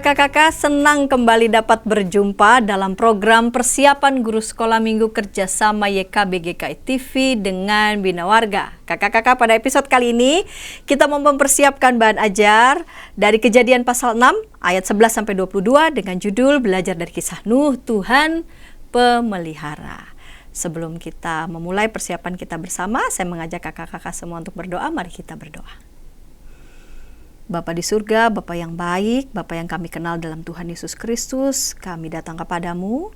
kakak-kakak, senang kembali dapat berjumpa dalam program persiapan guru sekolah minggu kerjasama YKBGKI TV dengan Bina Warga. Kakak-kakak, pada episode kali ini kita mau mempersiapkan bahan ajar dari Kejadian pasal 6 ayat 11-22 dengan judul Belajar dari Kisah Nuh, Tuhan Pemelihara. Sebelum kita memulai persiapan kita bersama, saya mengajak kakak-kakak semua untuk berdoa. Mari kita berdoa. Bapa di surga, Bapa yang baik, Bapa yang kami kenal dalam Tuhan Yesus Kristus, kami datang kepadamu,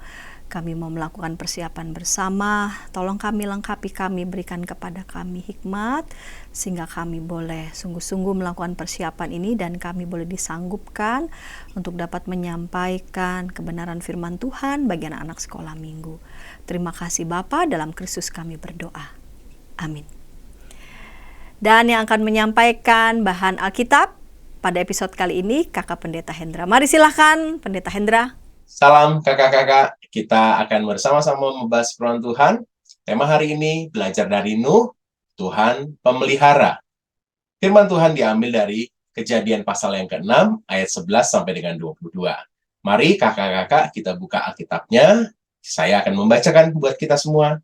kami mau melakukan persiapan bersama, tolong kami lengkapi kami, berikan kepada kami hikmat, sehingga kami boleh sungguh-sungguh melakukan persiapan ini dan kami boleh disanggupkan untuk dapat menyampaikan kebenaran firman Tuhan bagi anak-anak sekolah minggu. Terima kasih Bapa, dalam Kristus kami berdoa. Amin. Dan yang akan menyampaikan bahan Alkitab pada episode kali ini, Kakak Pendeta Hendra. Mari silahkan, Pendeta Hendra. Salam kakak-kakak, kita akan bersama-sama membahas firman Tuhan. Tema hari ini, belajar dari Nuh, Tuhan Pemelihara. Firman Tuhan diambil dari Kejadian pasal yang ke-6, ayat 11 sampai dengan 22. Mari kakak-kakak, kita buka Alkitabnya. Saya akan membacakan buat kita semua.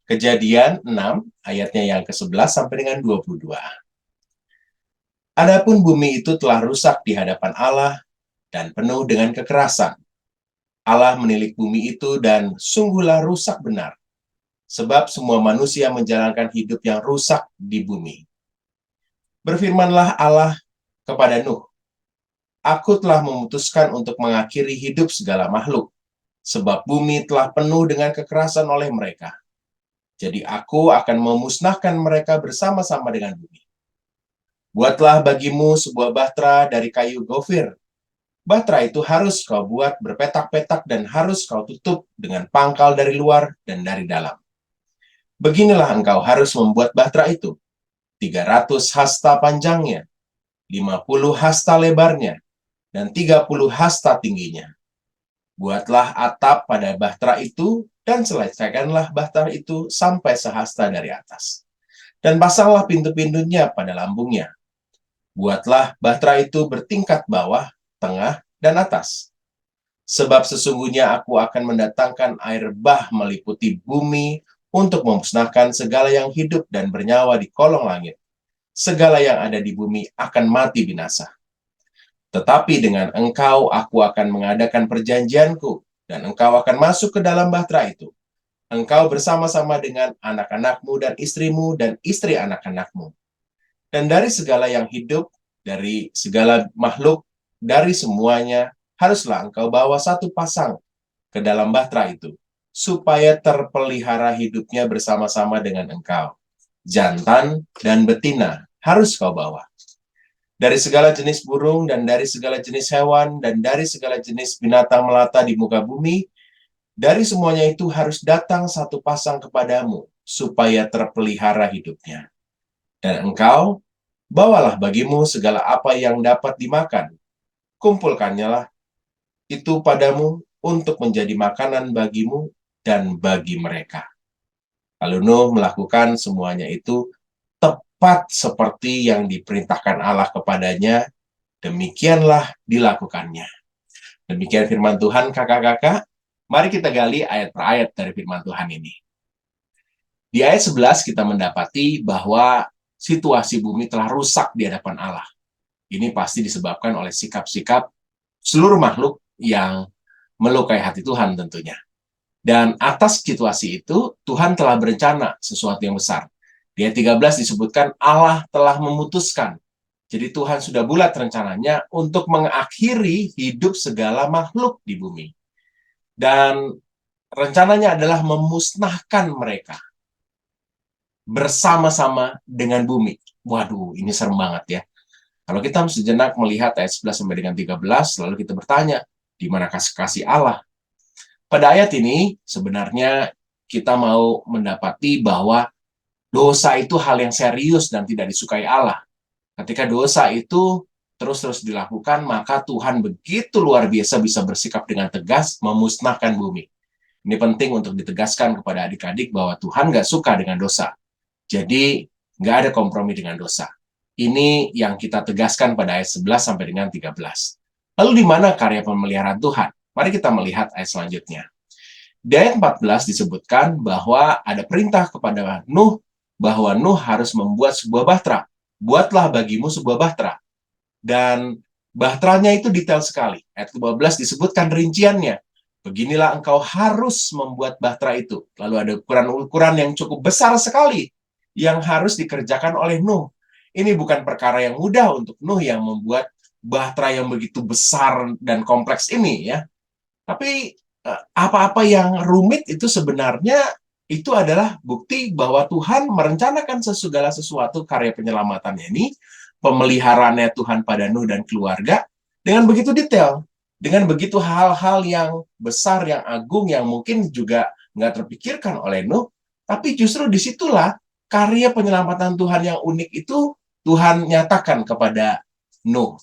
Kejadian 6, ayatnya yang ke-11 sampai dengan 22. Adapun bumi itu telah rusak di hadapan Allah dan penuh dengan kekerasan. Allah menilik bumi itu dan sungguhlah rusak benar, sebab semua manusia menjalankan hidup yang rusak di bumi. Berfirmanlah Allah kepada Nuh, Aku telah memutuskan untuk mengakhiri hidup segala makhluk, sebab bumi telah penuh dengan kekerasan oleh mereka. Jadi aku akan memusnahkan mereka bersama-sama dengan bumi. Buatlah bagimu sebuah bahtera dari kayu gofir. Bahtera itu harus kau buat berpetak-petak dan harus kau tutup dengan pangkal dari luar dan dari dalam. Beginilah engkau harus membuat bahtera itu. 300 hasta panjangnya, 50 hasta lebarnya, dan 30 hasta tingginya. Buatlah atap pada bahtera itu dan selesaikanlah bahtera itu sampai sehasta dari atas. Dan pasanglah pintu-pintunya pada lambungnya. Buatlah bahtera itu bertingkat bawah, tengah, dan atas. Sebab sesungguhnya aku akan mendatangkan air bah meliputi bumi untuk memusnahkan segala yang hidup dan bernyawa di kolong langit. Segala yang ada di bumi akan mati binasa. Tetapi dengan engkau aku akan mengadakan perjanjianku, dan engkau akan masuk ke dalam bahtera itu. Engkau bersama-sama dengan anak-anakmu dan istrimu dan istri anak-anakmu. Dan dari segala yang hidup, dari segala makhluk, dari semuanya, haruslah engkau bawa satu pasang ke dalam bahtera itu, supaya terpelihara hidupnya bersama-sama dengan engkau. Jantan dan betina harus kau bawa. Dari segala jenis burung, dan dari segala jenis hewan, dan dari segala jenis binatang melata di muka bumi, dari semuanya itu harus datang satu pasang kepadamu, supaya terpelihara hidupnya. Dan engkau, bawalah bagimu segala apa yang dapat dimakan. Kumpulkannya lah itu padamu untuk menjadi makanan bagimu dan bagi mereka. Lalu Nuh melakukan semuanya itu tepat seperti yang diperintahkan Allah kepadanya. Demikianlah dilakukannya. Demikian firman Tuhan kakak-kakak. Mari kita gali ayat per ayat dari firman Tuhan ini. Di ayat 11 kita mendapati bahwa situasi bumi telah rusak di hadapan Allah. Ini pasti disebabkan oleh sikap-sikap seluruh makhluk yang melukai hati Tuhan tentunya. Dan atas situasi itu, Tuhan telah berencana sesuatu yang besar. Di ayat 13 disebutkan Allah telah memutuskan. Jadi Tuhan sudah bulat rencananya untuk mengakhiri hidup segala makhluk di bumi. Dan rencananya adalah memusnahkan mereka bersama-sama dengan bumi. Waduh, ini serem banget ya. Kalau kita sejenak melihat ayat 11 sampai dengan 13, lalu kita bertanya, di mana kasih Allah? Pada ayat ini, sebenarnya kita mau mendapati bahwa dosa itu hal yang serius dan tidak disukai Allah. Ketika dosa itu terus-terus dilakukan, maka Tuhan begitu luar biasa bisa bersikap dengan tegas memusnahkan bumi. Ini penting untuk ditegaskan kepada adik-adik bahwa Tuhan nggak suka dengan dosa. Jadi, nggak ada kompromi dengan dosa. Ini yang kita tegaskan pada ayat 11 sampai dengan 13. Lalu di mana karya pemeliharaan Tuhan? Mari kita melihat ayat selanjutnya. Di ayat 14 disebutkan bahwa ada perintah kepada Nuh bahwa Nuh harus membuat sebuah bahtera. Buatlah bagimu sebuah bahtera. Dan bahteranya itu detail sekali. Ayat 15 disebutkan rinciannya. Beginilah engkau harus membuat bahtera itu. Lalu ada ukuran-ukuran yang cukup besar sekali yang harus dikerjakan oleh Nuh. Ini bukan perkara yang mudah untuk Nuh yang membuat bahtera yang begitu besar dan kompleks ini ya. Tapi apa-apa yang rumit itu sebenarnya itu adalah bukti bahwa Tuhan merencanakan segala sesuatu karya penyelamatannya ini, pemeliharaannya Tuhan pada Nuh dan keluarga dengan begitu detail, dengan begitu hal-hal yang besar, yang agung, yang mungkin juga nggak terpikirkan oleh Nuh, tapi justru disitulah karya penyelamatan Tuhan yang unik itu Tuhan nyatakan kepada Nuh.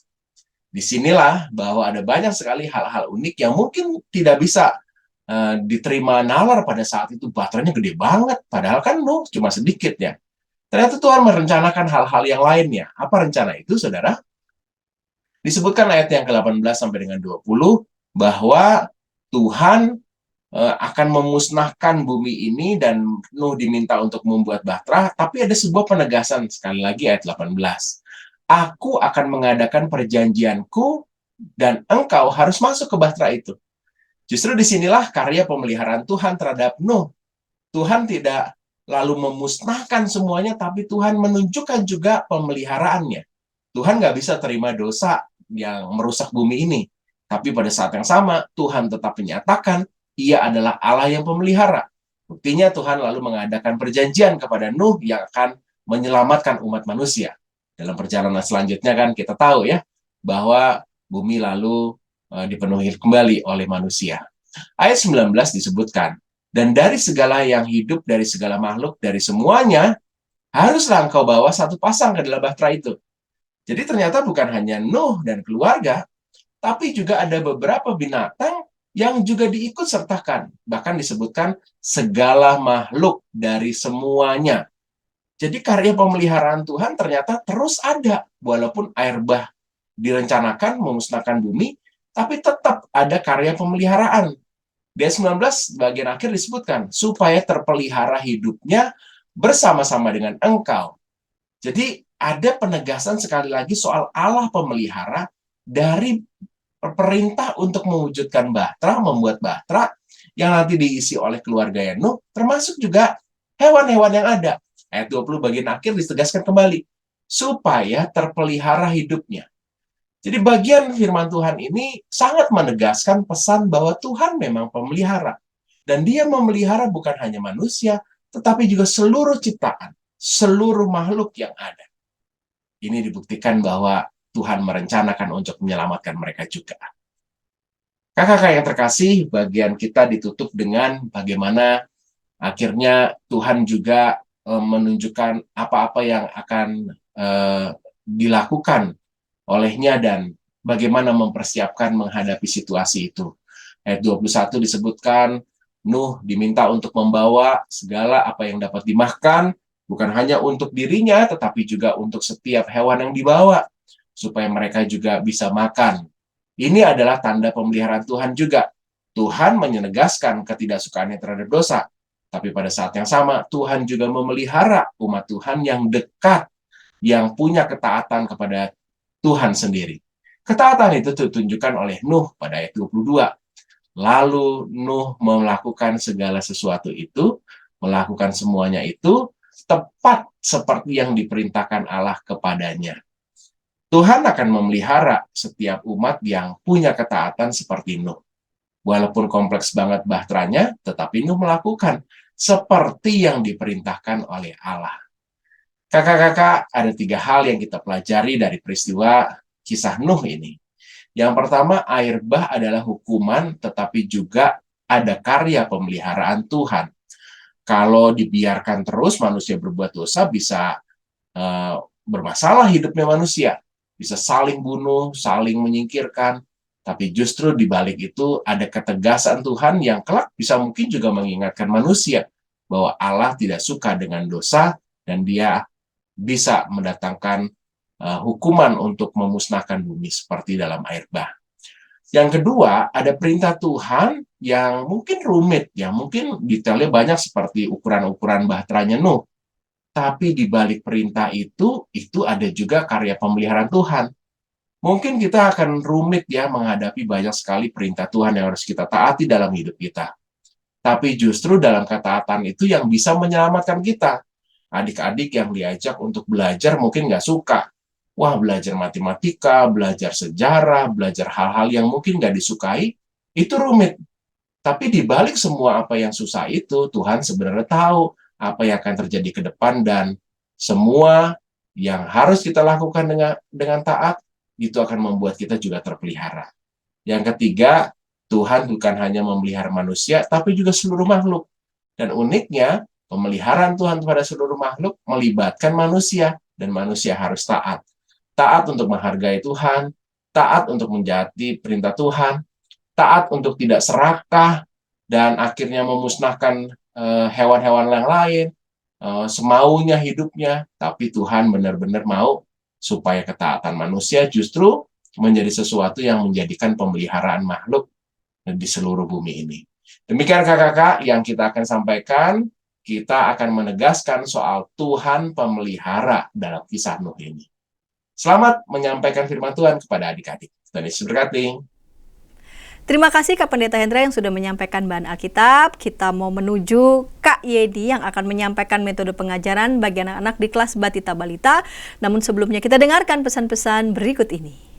Disinilah bahwa ada banyak sekali hal-hal unik yang mungkin tidak bisa diterima nalar pada saat itu. Bahteranya gede banget, padahal kan Nuh cuma sedikit ya. Ternyata Tuhan merencanakan hal-hal yang lainnya. Apa rencana itu, saudara? Disebutkan ayat yang ke-18 sampai dengan 20 bahwa Tuhan akan memusnahkan bumi ini dan Nuh diminta untuk membuat bahtera, tapi ada sebuah penegasan sekali lagi ayat 18. Aku akan mengadakan perjanjianku dan engkau harus masuk ke bahtera itu. Justru disinilah karya pemeliharaan Tuhan terhadap Nuh. Tuhan tidak lalu memusnahkan semuanya, tapi Tuhan menunjukkan juga pemeliharaannya. Tuhan nggak bisa terima dosa yang merusak bumi ini. Tapi pada saat yang sama, Tuhan tetap menyatakan ia adalah Allah yang pemelihara. Buktinya Tuhan lalu mengadakan perjanjian kepada Nuh yang akan menyelamatkan umat manusia. Dalam perjalanan selanjutnya kan kita tahu ya, bahwa bumi lalu dipenuhi kembali oleh manusia. Ayat 19 disebutkan, dan dari segala yang hidup, dari segala makhluk, dari semuanya, haruslah engkau bawa satu pasang ke dalam bahtera itu. Jadi ternyata bukan hanya Nuh dan keluarga, tapi juga ada beberapa binatang yang juga diikut sertakan. Bahkan disebutkan segala makhluk dari semuanya. Jadi karya pemeliharaan Tuhan ternyata terus ada. Walaupun air bah direncanakan memusnahkan bumi, tapi tetap ada karya pemeliharaan. Di ayat 19 bagian akhir disebutkan, supaya terpelihara hidupnya bersama-sama dengan engkau. Jadi ada penegasan sekali lagi soal Allah pemelihara dari perintah untuk mewujudkan bahtera, membuat bahtera yang nanti diisi oleh keluarga Nuh, termasuk juga hewan-hewan yang ada. Ayat 20 bagian akhir ditegaskan kembali, supaya terpelihara hidupnya. Jadi bagian firman Tuhan ini sangat menegaskan pesan bahwa Tuhan memang pemelihara. Dan dia memelihara bukan hanya manusia, tetapi juga seluruh ciptaan, seluruh makhluk yang ada. Ini dibuktikan bahwa Tuhan merencanakan untuk menyelamatkan mereka juga. Kakak-kakak yang terkasih, bagian kita ditutup dengan bagaimana akhirnya Tuhan juga menunjukkan apa-apa yang akan dilakukan olehnya dan bagaimana mempersiapkan menghadapi situasi itu. Ayat 21 disebutkan, Nuh diminta untuk membawa segala apa yang dapat dimakan, bukan hanya untuk dirinya, tetapi juga untuk setiap hewan yang dibawa, supaya mereka juga bisa makan. Ini adalah tanda pemeliharaan Tuhan juga. Tuhan menegaskan ketidaksukaannya terhadap dosa, tapi pada saat yang sama, Tuhan juga memelihara umat Tuhan yang dekat, yang punya ketaatan kepada Tuhan sendiri. Ketaatan itu ditunjukkan oleh Nuh pada ayat 22. Lalu Nuh melakukan segala sesuatu itu, melakukan semuanya itu, tepat seperti yang diperintahkan Allah kepadanya. Tuhan akan memelihara setiap umat yang punya ketaatan seperti Nuh. Walaupun kompleks banget bahteranya, tetapi Nuh melakukan seperti yang diperintahkan oleh Allah. Kakak-kakak, ada 3 hal yang kita pelajari dari peristiwa kisah Nuh ini. Yang pertama, air bah adalah hukuman, tetapi juga ada karya pemeliharaan Tuhan. Kalau dibiarkan terus, manusia berbuat dosa bisa bermasalah hidupnya manusia. Bisa saling bunuh, saling menyingkirkan, tapi justru di balik itu ada ketegasan Tuhan yang kelak bisa mungkin juga mengingatkan manusia bahwa Allah tidak suka dengan dosa dan dia bisa mendatangkan hukuman untuk memusnahkan bumi seperti dalam air bah. Yang kedua, ada perintah Tuhan yang mungkin rumit, ya mungkin detailnya banyak seperti ukuran-ukuran bahteranya Nuh. Tapi di balik perintah itu ada juga karya pemeliharaan Tuhan. Mungkin kita akan rumit ya menghadapi banyak sekali perintah Tuhan yang harus kita taati dalam hidup kita. Tapi justru dalam ketaatan itu yang bisa menyelamatkan kita. Adik-adik yang diajak untuk belajar mungkin nggak suka. Wah, belajar matematika, belajar sejarah, belajar hal-hal yang mungkin nggak disukai, itu rumit. Tapi di balik semua apa yang susah itu, Tuhan sebenarnya tahu apa yang akan terjadi ke depan, dan semua yang harus kita lakukan dengan taat, itu akan membuat kita juga terpelihara. Yang ketiga, Tuhan bukan hanya memelihara manusia, tapi juga seluruh makhluk. Dan uniknya, pemeliharaan Tuhan kepada seluruh makhluk melibatkan manusia, dan manusia harus taat. Taat untuk menghargai Tuhan, taat untuk menjati perintah Tuhan, taat untuk tidak serakah, dan akhirnya memusnahkan hewan-hewan yang lain, semaunya hidupnya. Tapi Tuhan benar-benar mau supaya ketaatan manusia justru menjadi sesuatu yang menjadikan pemeliharaan makhluk di seluruh bumi ini. Demikian kakak-kakak yang kita akan sampaikan. Kita akan menegaskan soal Tuhan pemelihara dalam kisah Nuh ini. Selamat menyampaikan firman Tuhan kepada adik-adik. Tuhan Yesus berkati. Terima kasih Kak Pendeta Hendra yang sudah menyampaikan bahan Alkitab. Kita mau menuju Kak Yedi yang akan menyampaikan metode pengajaran bagi anak-anak di kelas Batita Balita. Namun sebelumnya kita dengarkan pesan-pesan berikut ini.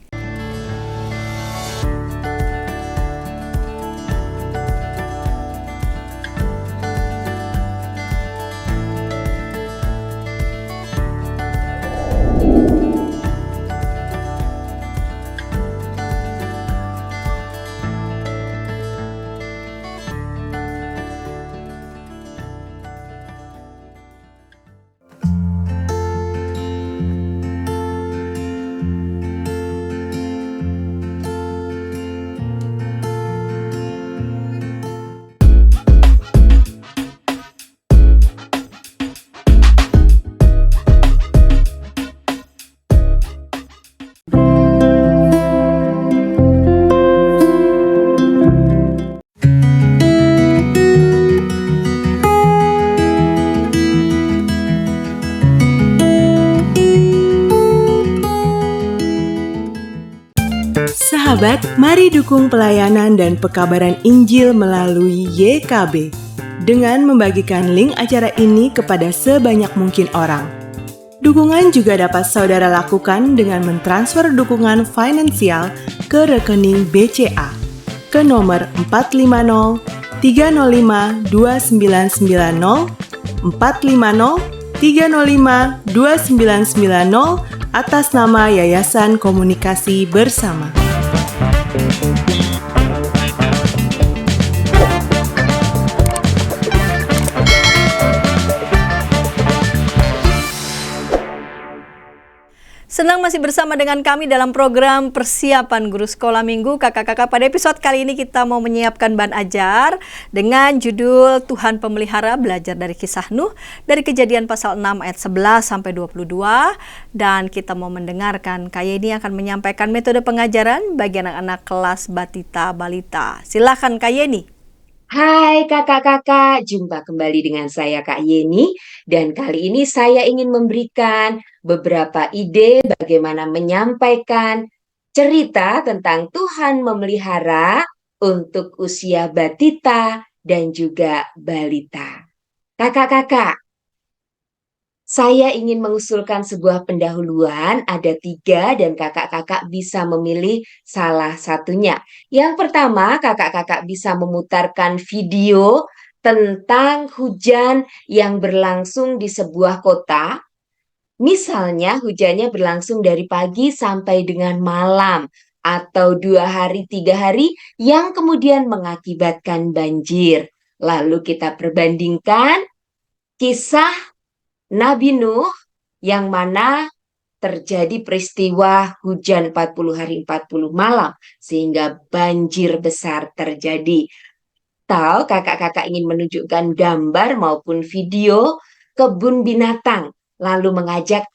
Sahabat, mari dukung pelayanan dan pekabaran Injil melalui YKB dengan membagikan link acara ini kepada sebanyak mungkin orang. Dukungan juga dapat saudara lakukan dengan mentransfer dukungan finansial ke rekening BCA ke nomor 450 305 2990 450 305 2990 atas nama Yayasan Komunikasi Bersama. Senang masih bersama dengan kami dalam program Persiapan Guru Sekolah Minggu. Kakak-kakak, pada episode kali ini kita mau menyiapkan bahan ajar dengan judul Tuhan Pemelihara, belajar dari kisah Nuh dari Kejadian pasal 6 ayat 11 sampai 22. Dan kita mau mendengarkan Kak Yeni akan menyampaikan metode pengajaran bagi anak-anak kelas Batita Balita. Silakan Kak Yeni. Hai kakak-kakak, jumpa kembali dengan saya Kak Yeni, dan kali ini saya ingin memberikan beberapa ide bagaimana menyampaikan cerita tentang Tuhan memelihara untuk usia batita dan juga balita. Kakak-kakak, saya ingin mengusulkan sebuah pendahuluan, ada 3 dan kakak-kakak bisa memilih salah satunya. Yang pertama, kakak-kakak bisa memutarkan video tentang hujan yang berlangsung di sebuah kota. Misalnya hujannya berlangsung dari pagi sampai dengan malam, atau 2 hari, 3 hari yang kemudian mengakibatkan banjir. Lalu kita perbandingkan kisah Nabi Nuh yang mana terjadi peristiwa hujan 40 hari 40 malam sehingga banjir besar terjadi. Atau kakak-kakak ingin menunjukkan gambar maupun video kebun binatang, lalu mengajak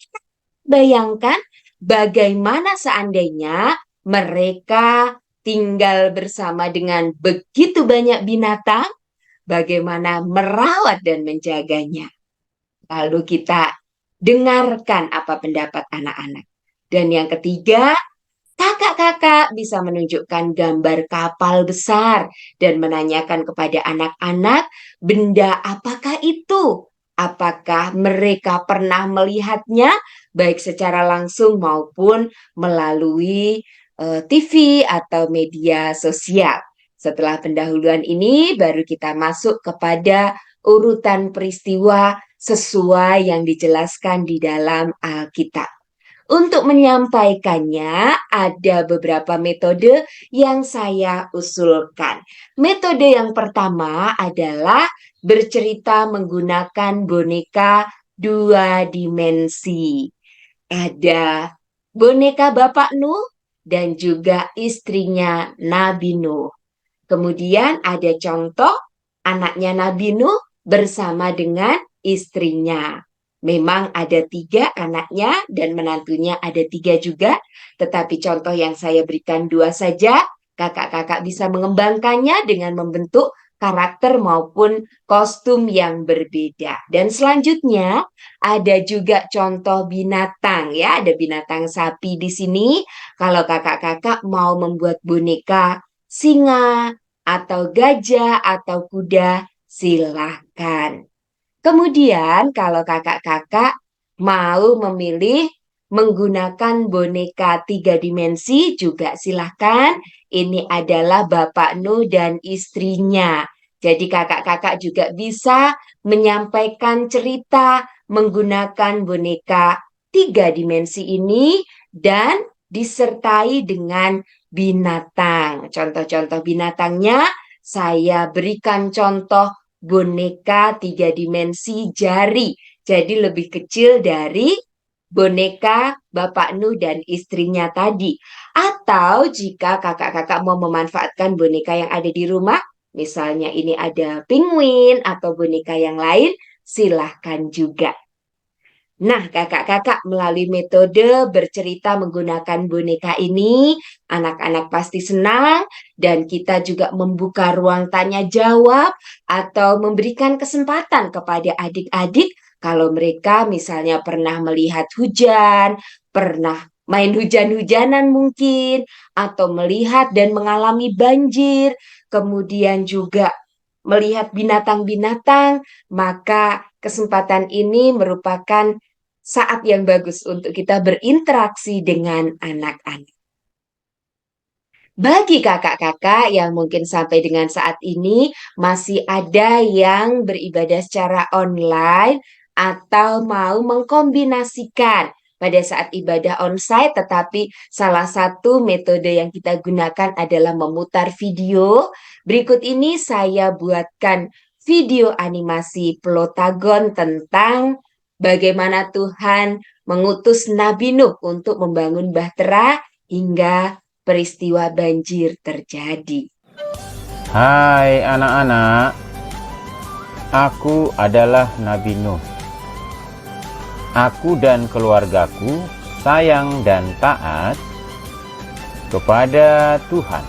bayangkan bagaimana seandainya mereka tinggal bersama dengan begitu banyak binatang, bagaimana merawat dan menjaganya. Lalu kita dengarkan apa pendapat anak-anak. Dan yang ketiga, kakak-kakak bisa menunjukkan gambar kapal besar dan menanyakan kepada anak-anak benda apakah itu. Apakah mereka pernah melihatnya baik secara langsung maupun melalui TV atau media sosial. Setelah pendahuluan ini baru kita masuk kepada urutan peristiwa sesuai yang dijelaskan di dalam Alkitab. Untuk menyampaikannya, ada beberapa metode yang saya usulkan. Metode yang pertama adalah bercerita menggunakan boneka 2 dimensi. Ada boneka Bapak Nuh dan juga istrinya Nabi Nuh. Kemudian ada contoh anaknya Nabi Nuh bersama dengan istrinya. Memang ada 3 anaknya dan menantunya ada 3 juga. Tetapi contoh yang saya berikan 2 saja. Kakak-kakak bisa mengembangkannya dengan membentuk karakter maupun kostum yang berbeda. Dan selanjutnya ada juga contoh binatang ya. Ada binatang sapi di sini. Kalau kakak-kakak mau membuat boneka singa atau gajah atau kuda, silahkan. Kemudian kalau kakak-kakak mau memilih menggunakan boneka 3 dimensi juga silahkan. Ini adalah Bapak Nuh dan istrinya. Jadi kakak-kakak juga bisa menyampaikan cerita menggunakan boneka 3 dimensi ini dan disertai dengan binatang. Contoh-contoh binatangnya saya berikan contoh boneka 3 dimensi jari. Jadi lebih kecil dari boneka Bapak Nuh dan istrinya tadi. Atau jika kakak-kakak mau memanfaatkan boneka yang ada di rumah, misalnya ini ada penguin atau boneka yang lain, silahkan juga. Nah, kakak-kakak melalui metode bercerita menggunakan boneka ini, anak-anak pasti senang dan kita juga membuka ruang tanya jawab atau memberikan kesempatan kepada adik-adik kalau mereka misalnya pernah melihat hujan, pernah main hujan-hujanan mungkin, atau melihat dan mengalami banjir, kemudian juga melihat binatang-binatang, maka kesempatan ini merupakan saat yang bagus untuk kita berinteraksi dengan anak-anak. Bagi kakak-kakak yang mungkin sampai dengan saat ini masih ada yang beribadah secara online atau mau mengkombinasikan pada saat ibadah onsite, tetapi salah satu metode yang kita gunakan adalah memutar video. Berikut ini saya buatkan video animasi Plotagon tentang bagaimana Tuhan mengutus Nabi Nuh untuk membangun bahtera hingga peristiwa banjir terjadi. Hai anak-anak, aku adalah Nabi Nuh. Aku dan keluargaku sayang dan taat kepada Tuhan.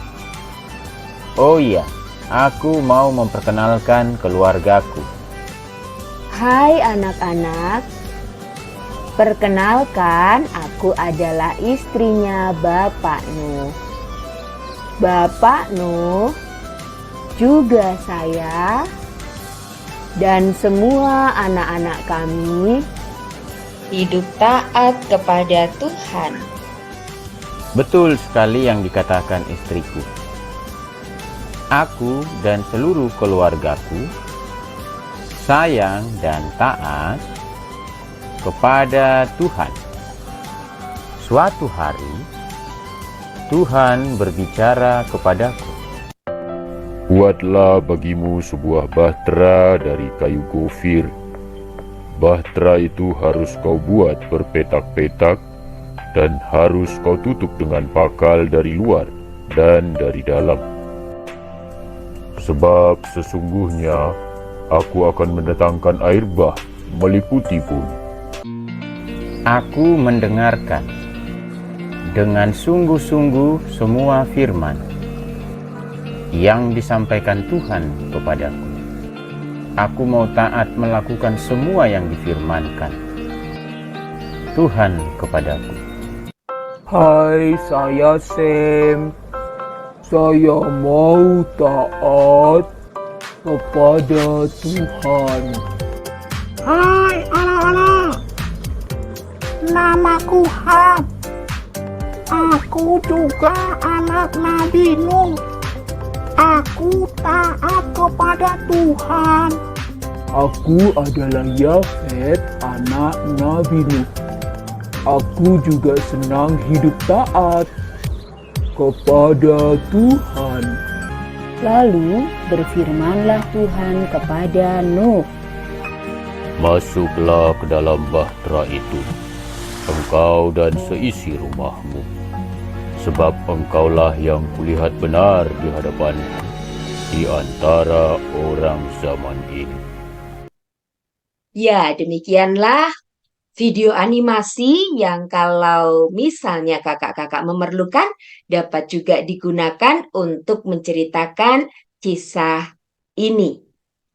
Oh iya, aku mau memperkenalkan keluargaku. Hai anak-anak, perkenalkan aku adalah istrinya Bapak Nuh. Bapak Nuh juga saya dan semua anak-anak kami hidup taat kepada Tuhan. Betul sekali yang dikatakan istriku. Aku dan seluruh keluargaku sayang dan taat kepada Tuhan. Suatu hari, Tuhan berbicara kepadaku. Buatlah bagimu sebuah bahtera dari kayu gofir. Bahtera itu harus kau buat berpetak-petak dan harus kau tutup dengan pakal dari luar dan dari dalam. Sebab sesungguhnya aku akan mendatangkan air bah meliputi bumi. Aku mendengarkan dengan sungguh-sungguh semua firman yang disampaikan Tuhan kepadaku. Aku mau taat melakukan semua yang difirmankan Tuhan kepadaku. Hai, saya Sam. Saya mau taat kepada Tuhan. Hai anak-anak, namaku Ham. Aku juga anak Nabi Nuh. Aku taat kepada Tuhan. Aku adalah Yafet, anak Nabi Nuh. Aku juga senang hidup taat kepada Tuhan. Lalu berfirmanlah Tuhan kepada Nuh. Masuklah ke dalam bahtera itu, engkau dan seisi rumahmu, sebab engkaulah yang kulihat benar di hadapanku di antara orang zaman ini. Ya, demikianlah video animasi yang kalau misalnya kakak-kakak memerlukan dapat juga digunakan untuk menceritakan kisah ini.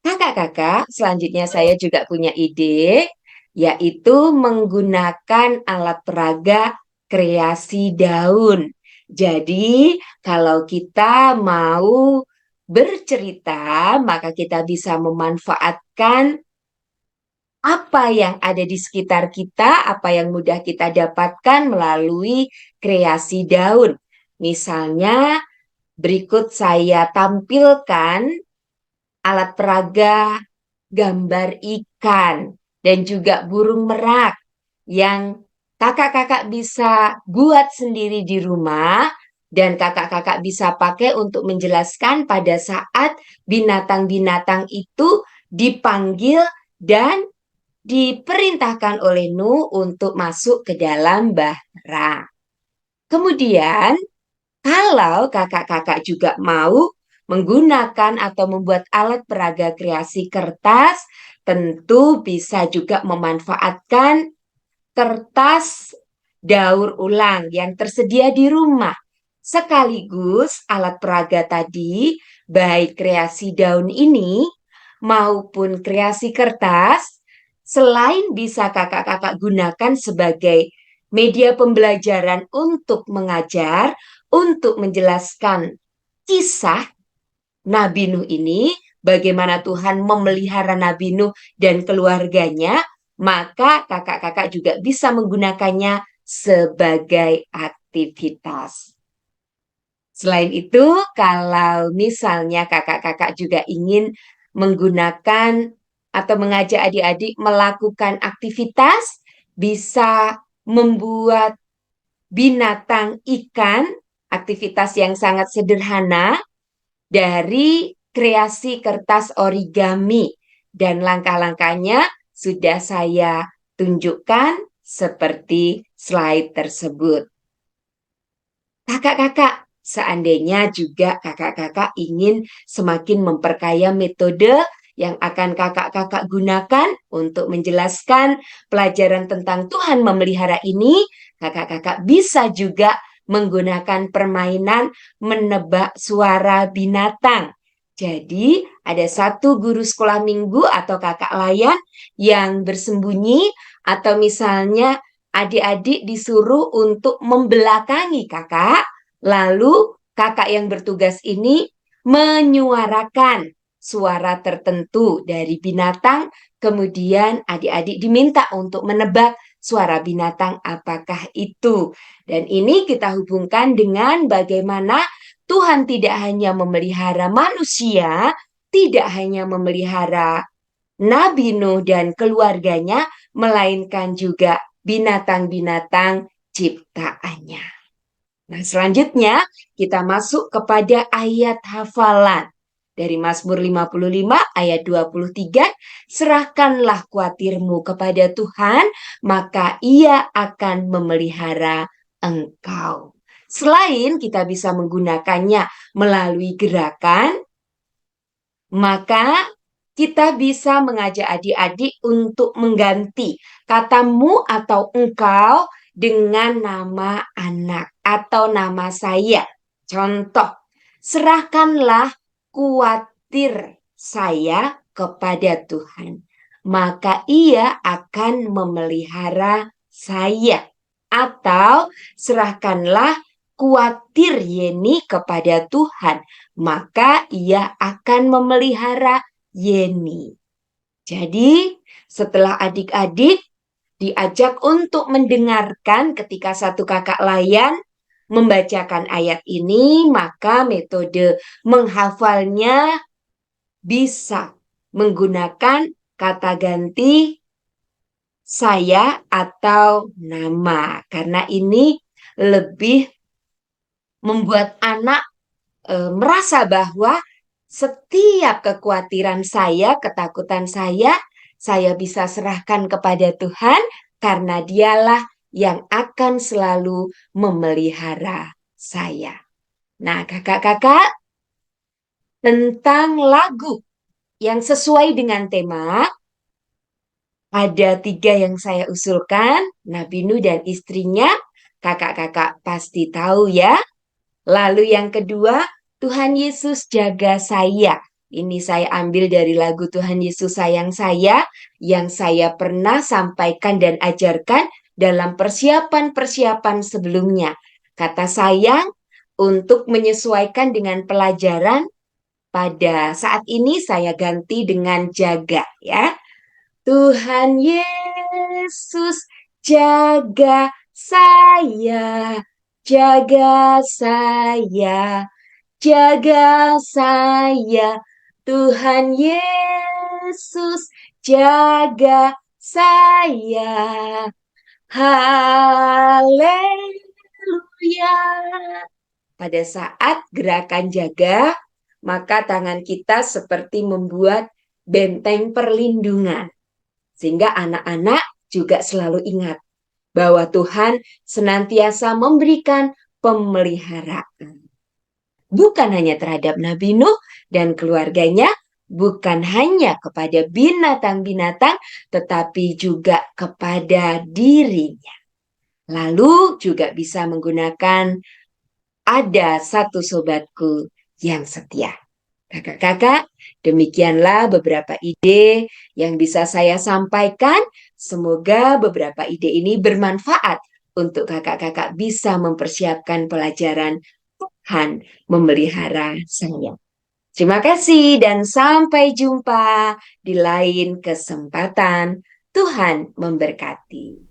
Kakak-kakak, selanjutnya saya juga punya ide, yaitu menggunakan alat peraga kreasi daun. Jadi, kalau kita mau bercerita, maka kita bisa memanfaatkan apa yang ada di sekitar kita, apa yang mudah kita dapatkan melalui kreasi daun. Misalnya, berikut saya tampilkan alat peraga gambar ikan dan juga burung merak yang kakak-kakak bisa buat sendiri di rumah dan kakak-kakak bisa pakai untuk menjelaskan pada saat binatang-binatang itu dipanggil dan diperintahkan oleh Nuh untuk masuk ke dalam bahtera. Kemudian, kalau kakak-kakak juga mau menggunakan atau membuat alat peraga kreasi kertas, tentu bisa juga memanfaatkan kertas daur ulang yang tersedia di rumah. Sekaligus alat peraga tadi, baik kreasi daun ini maupun kreasi kertas, selain bisa kakak-kakak gunakan sebagai media pembelajaran untuk mengajar, untuk menjelaskan kisah Nabi Nuh ini, bagaimana Tuhan memelihara Nabi Nuh dan keluarganya, maka kakak-kakak juga bisa menggunakannya sebagai aktivitas. Selain itu, kalau misalnya kakak-kakak juga ingin menggunakan atau mengajak adik-adik melakukan aktivitas, bisa membuat binatang ikan, aktivitas yang sangat sederhana, dari kreasi kertas origami dan langkah-langkahnya sudah saya tunjukkan seperti slide tersebut. Kakak-kakak, seandainya juga kakak-kakak ingin semakin memperkaya metode yang akan kakak-kakak gunakan untuk menjelaskan pelajaran tentang Tuhan memelihara ini, kakak-kakak bisa juga menggunakan permainan menebak suara binatang. Jadi, ada satu guru sekolah minggu atau kakak layan yang bersembunyi atau misalnya adik-adik disuruh untuk membelakangi kakak, lalu kakak yang bertugas ini menyuarakan suara tertentu dari binatang, kemudian adik-adik diminta untuk menebak suara binatang apakah itu. Dan ini kita hubungkan dengan bagaimana Tuhan tidak hanya memelihara manusia, tidak hanya memelihara Nabi Nuh dan keluarganya, melainkan juga binatang-binatang ciptaannya. Nah, selanjutnya kita masuk kepada ayat hafalan. Dari Mazmur 55 ayat 23, serahkanlah khawatirmu kepada Tuhan, maka Ia akan memelihara engkau. Selain kita bisa menggunakannya melalui gerakan, maka kita bisa mengajak adik-adik untuk mengganti katamu atau engkau dengan nama anak atau nama saya. Contoh, serahkanlah khawatir saya kepada Tuhan, maka Ia akan memelihara saya. Atau serahkanlah khawatir Yeni kepada Tuhan, maka Ia akan memelihara Yeni. Jadi, setelah adik-adik diajak untuk mendengarkan ketika satu kakak layan membacakan ayat ini, maka metode menghafalnya bisa menggunakan kata ganti saya atau nama, karena ini lebih membuat anak merasa bahwa setiap kekhawatiran saya, ketakutan saya bisa serahkan kepada Tuhan, karena Dialah yang akan selalu memelihara saya. Nah, kakak-kakak, tentang lagu yang sesuai dengan tema, ada 3 yang saya usulkan, Nabi Nuh dan istrinya, kakak-kakak pasti tahu ya. Lalu yang kedua, Tuhan Yesus jaga saya. Ini saya ambil dari lagu Tuhan Yesus sayang saya, yang saya pernah sampaikan dan ajarkan dalam persiapan-persiapan sebelumnya. Kata sayang untuk menyesuaikan dengan pelajaran, pada saat ini saya ganti dengan jaga ya. Tuhan Yesus jaga saya, jaga saya, jaga saya. Tuhan Yesus jaga saya. Haleluya. Pada saat gerakan jaga, maka tangan kita seperti membuat benteng perlindungan. Sehingga anak-anak juga selalu ingat bahwa Tuhan senantiasa memberikan pemeliharaan. Bukan hanya terhadap Nabi Nuh dan keluarganya, bukan hanya kepada binatang-binatang, tetapi juga kepada dirinya. Lalu juga bisa menggunakan ada satu sobatku yang setia. Kakak-kakak, demikianlah beberapa ide yang bisa saya sampaikan. Semoga beberapa ide ini bermanfaat untuk kakak-kakak bisa mempersiapkan pelajaran Tuhan memelihara saya. Terima kasih dan sampai jumpa di lain kesempatan. Tuhan memberkati.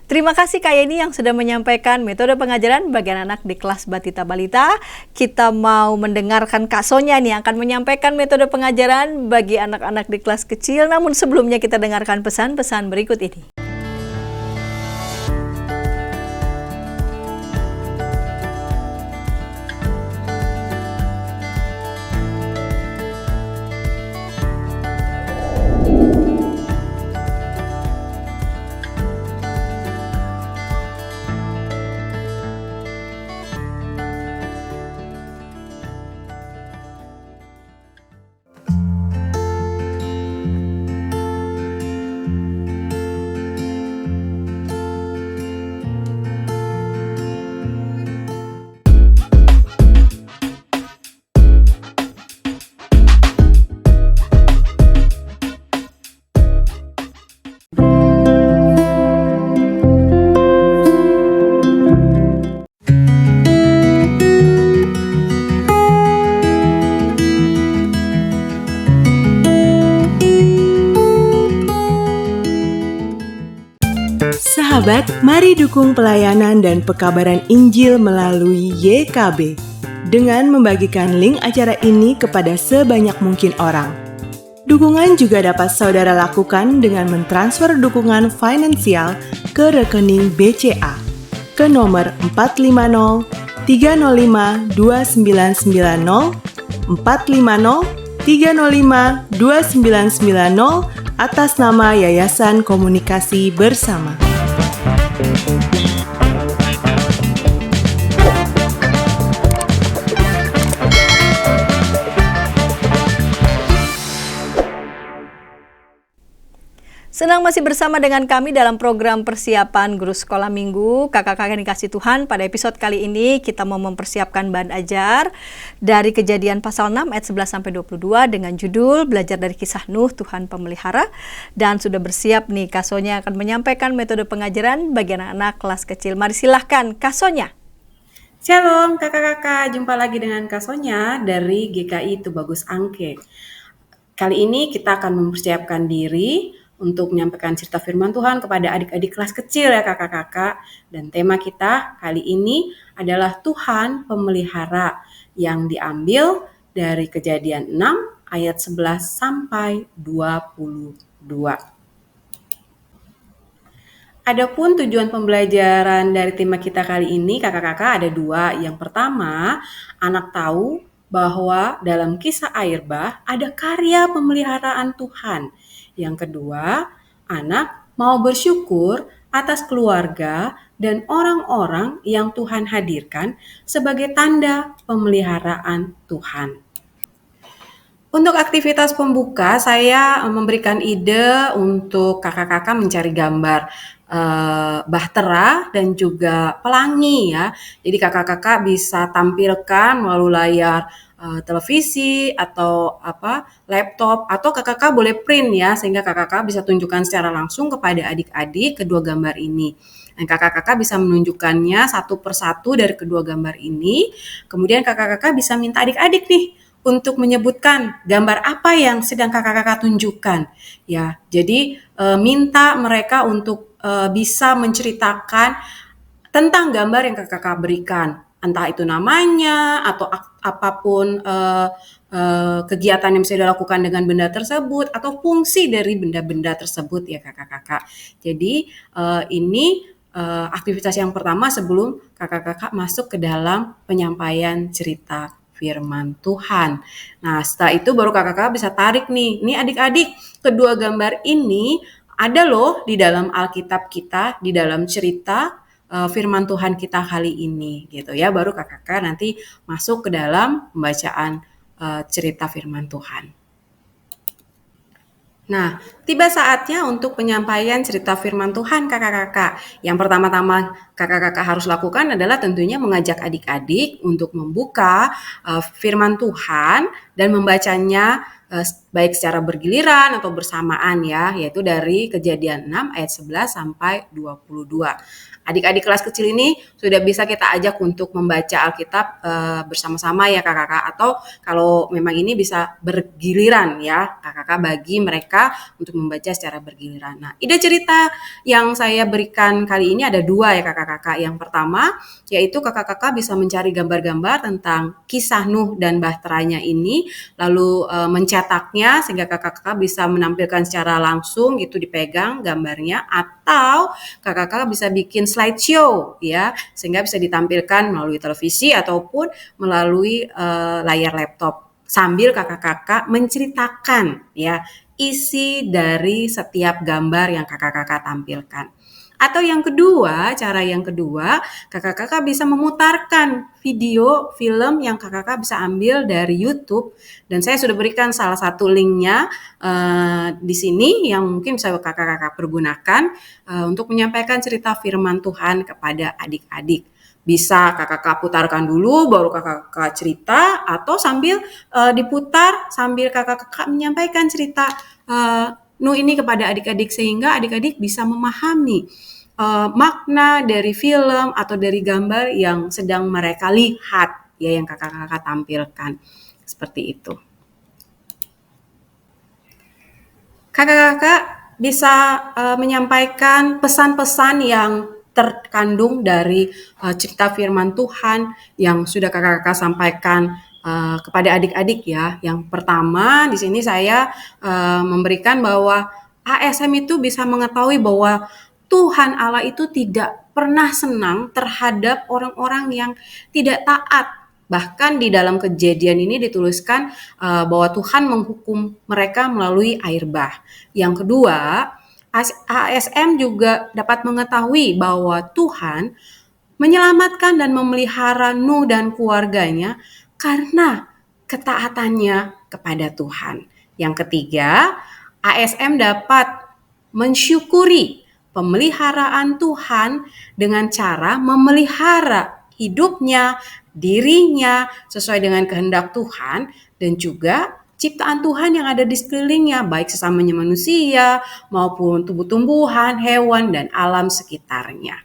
Terima kasih Kak Yeni yang sudah menyampaikan metode pengajaran bagi anak di kelas Batita Balita. Kita mau mendengarkan Kak Sonya nih yang akan menyampaikan metode pengajaran bagi anak-anak di kelas kecil. Namun sebelumnya kita dengarkan pesan-pesan berikut ini. Sahabat, mari dukung pelayanan dan pekabaran Injil melalui YKB dengan membagikan link acara ini kepada sebanyak mungkin orang. Dukungan juga dapat saudara lakukan dengan mentransfer dukungan finansial ke rekening BCA ke nomor 450 305 2990 450 305 2990 atas nama Yayasan Komunikasi Bersama. Senang masih bersama dengan kami dalam program persiapan guru sekolah minggu. Kakak-kakak yang dikasih Tuhan, pada episode kali ini kita mau mempersiapkan bahan ajar dari Kejadian pasal 6 ayat 11-22 dengan judul Belajar dari Kisah Nuh, Tuhan Pemelihara. Dan sudah bersiap nih Kak Sonya akan menyampaikan metode pengajaran bagi anak-anak kelas kecil. Mari silahkan Kak Sonya. Shalom kakak-kakak, jumpa lagi dengan Kak Sonya dari GKI Tubagus Angke. Kali ini kita akan mempersiapkan diri untuk menyampaikan cerita firman Tuhan kepada adik-adik kelas kecil ya kakak-kakak. Dan tema kita kali ini adalah Tuhan Pemelihara yang diambil dari Kejadian 6 ayat 11 sampai 22. Adapun tujuan pembelajaran dari tema kita kali ini kakak-kakak ada dua. Yang pertama, anak tahu bahwa dalam kisah air bah ada karya pemeliharaan Tuhan. Yang kedua, anak mau bersyukur atas keluarga dan orang-orang yang Tuhan hadirkan sebagai tanda pemeliharaan Tuhan. Untuk aktivitas pembuka, saya memberikan ide untuk kakak-kakak mencari gambar bahtera dan juga pelangi ya. Jadi kakak-kakak bisa tampilkan melalui layar televisi atau laptop, atau kakak-kakak boleh print ya, sehingga kakak-kakak bisa tunjukkan secara langsung kepada adik-adik kedua gambar ini. Dan kakak-kakak bisa menunjukkannya satu persatu dari kedua gambar ini. Kemudian kakak-kakak bisa minta adik-adik nih untuk menyebutkan gambar apa yang sedang kakak-kakak tunjukkan ya. Jadi minta mereka untuk bisa menceritakan tentang gambar yang kakak-kakak berikan, entah itu namanya atau apapun kegiatan yang bisa dilakukan dengan benda tersebut atau fungsi dari benda-benda tersebut ya kakak-kakak. Jadi ini aktivitas yang pertama sebelum kakak-kakak masuk ke dalam penyampaian cerita firman Tuhan. Nah, setelah itu baru kakak-kakak bisa tarik nih. Nih adik-adik, kedua gambar ini ada loh di dalam Alkitab kita, di dalam cerita firman Tuhan kita kali ini gitu ya. Baru kakak-kakak nanti masuk ke dalam pembacaan cerita firman Tuhan. Nah, tiba saatnya untuk penyampaian cerita firman Tuhan kakak-kakak. Yang pertama-tama kakak-kakak harus lakukan adalah tentunya mengajak adik-adik untuk membuka firman Tuhan dan membacanya baik secara bergiliran atau bersamaan ya, yaitu dari Kejadian 6 ayat 11 sampai 22. Adik-adik kelas kecil ini sudah bisa kita ajak untuk membaca Alkitab bersama-sama ya kakak-kakak, atau kalau memang ini bisa bergiliran ya kakak-kakak, bagi mereka untuk membaca secara bergiliran. Nah, ide cerita yang saya berikan kali ini ada dua ya kakak-kakak. Yang pertama yaitu kakak-kakak bisa mencari gambar-gambar tentang kisah Nuh dan bahteranya ini, lalu mencetaknya sehingga kakak-kakak bisa menampilkan secara langsung gitu, dipegang gambarnya, atau kakak-kakak bisa bikin slideshow ya, sehingga bisa ditampilkan melalui televisi ataupun melalui layar laptop sambil kakak-kakak menceritakan ya isi dari setiap gambar yang kakak-kakak tampilkan. Atau yang kedua, cara yang kedua, kakak-kakak bisa memutarkan video, film yang kakak-kakak bisa ambil dari YouTube. Dan saya sudah berikan salah satu linknya di sini yang mungkin bisa kakak-kakak pergunakan untuk menyampaikan cerita firman Tuhan kepada adik-adik. Bisa kakak-kakak putarkan dulu, baru kakak-kakak cerita, atau sambil diputar, sambil kakak-kakak menyampaikan cerita Nuh ini kepada adik-adik, sehingga adik-adik bisa memahami makna dari film atau dari gambar yang sedang mereka lihat ya, yang kakak-kakak tampilkan. Seperti itu. Kakak-kakak bisa menyampaikan pesan-pesan yang terkandung dari cerita firman Tuhan yang sudah kakak-kakak sampaikan kepada adik-adik ya. Yang pertama di sini saya memberikan bahwa ASM itu bisa mengetahui bahwa Tuhan Allah itu tidak pernah senang terhadap orang-orang yang tidak taat. Bahkan di dalam Kejadian ini dituliskan bahwa Tuhan menghukum mereka melalui air bah. Yang kedua, ASM juga dapat mengetahui bahwa Tuhan menyelamatkan dan memelihara Nuh dan keluarganya karena ketaatannya kepada Tuhan. Yang ketiga, ASM dapat mensyukuri pemeliharaan Tuhan dengan cara memelihara hidupnya, dirinya sesuai dengan kehendak Tuhan, dan juga ciptaan Tuhan yang ada di sekelilingnya, baik sesamanya manusia maupun tumbuh-tumbuhan, hewan, dan alam sekitarnya.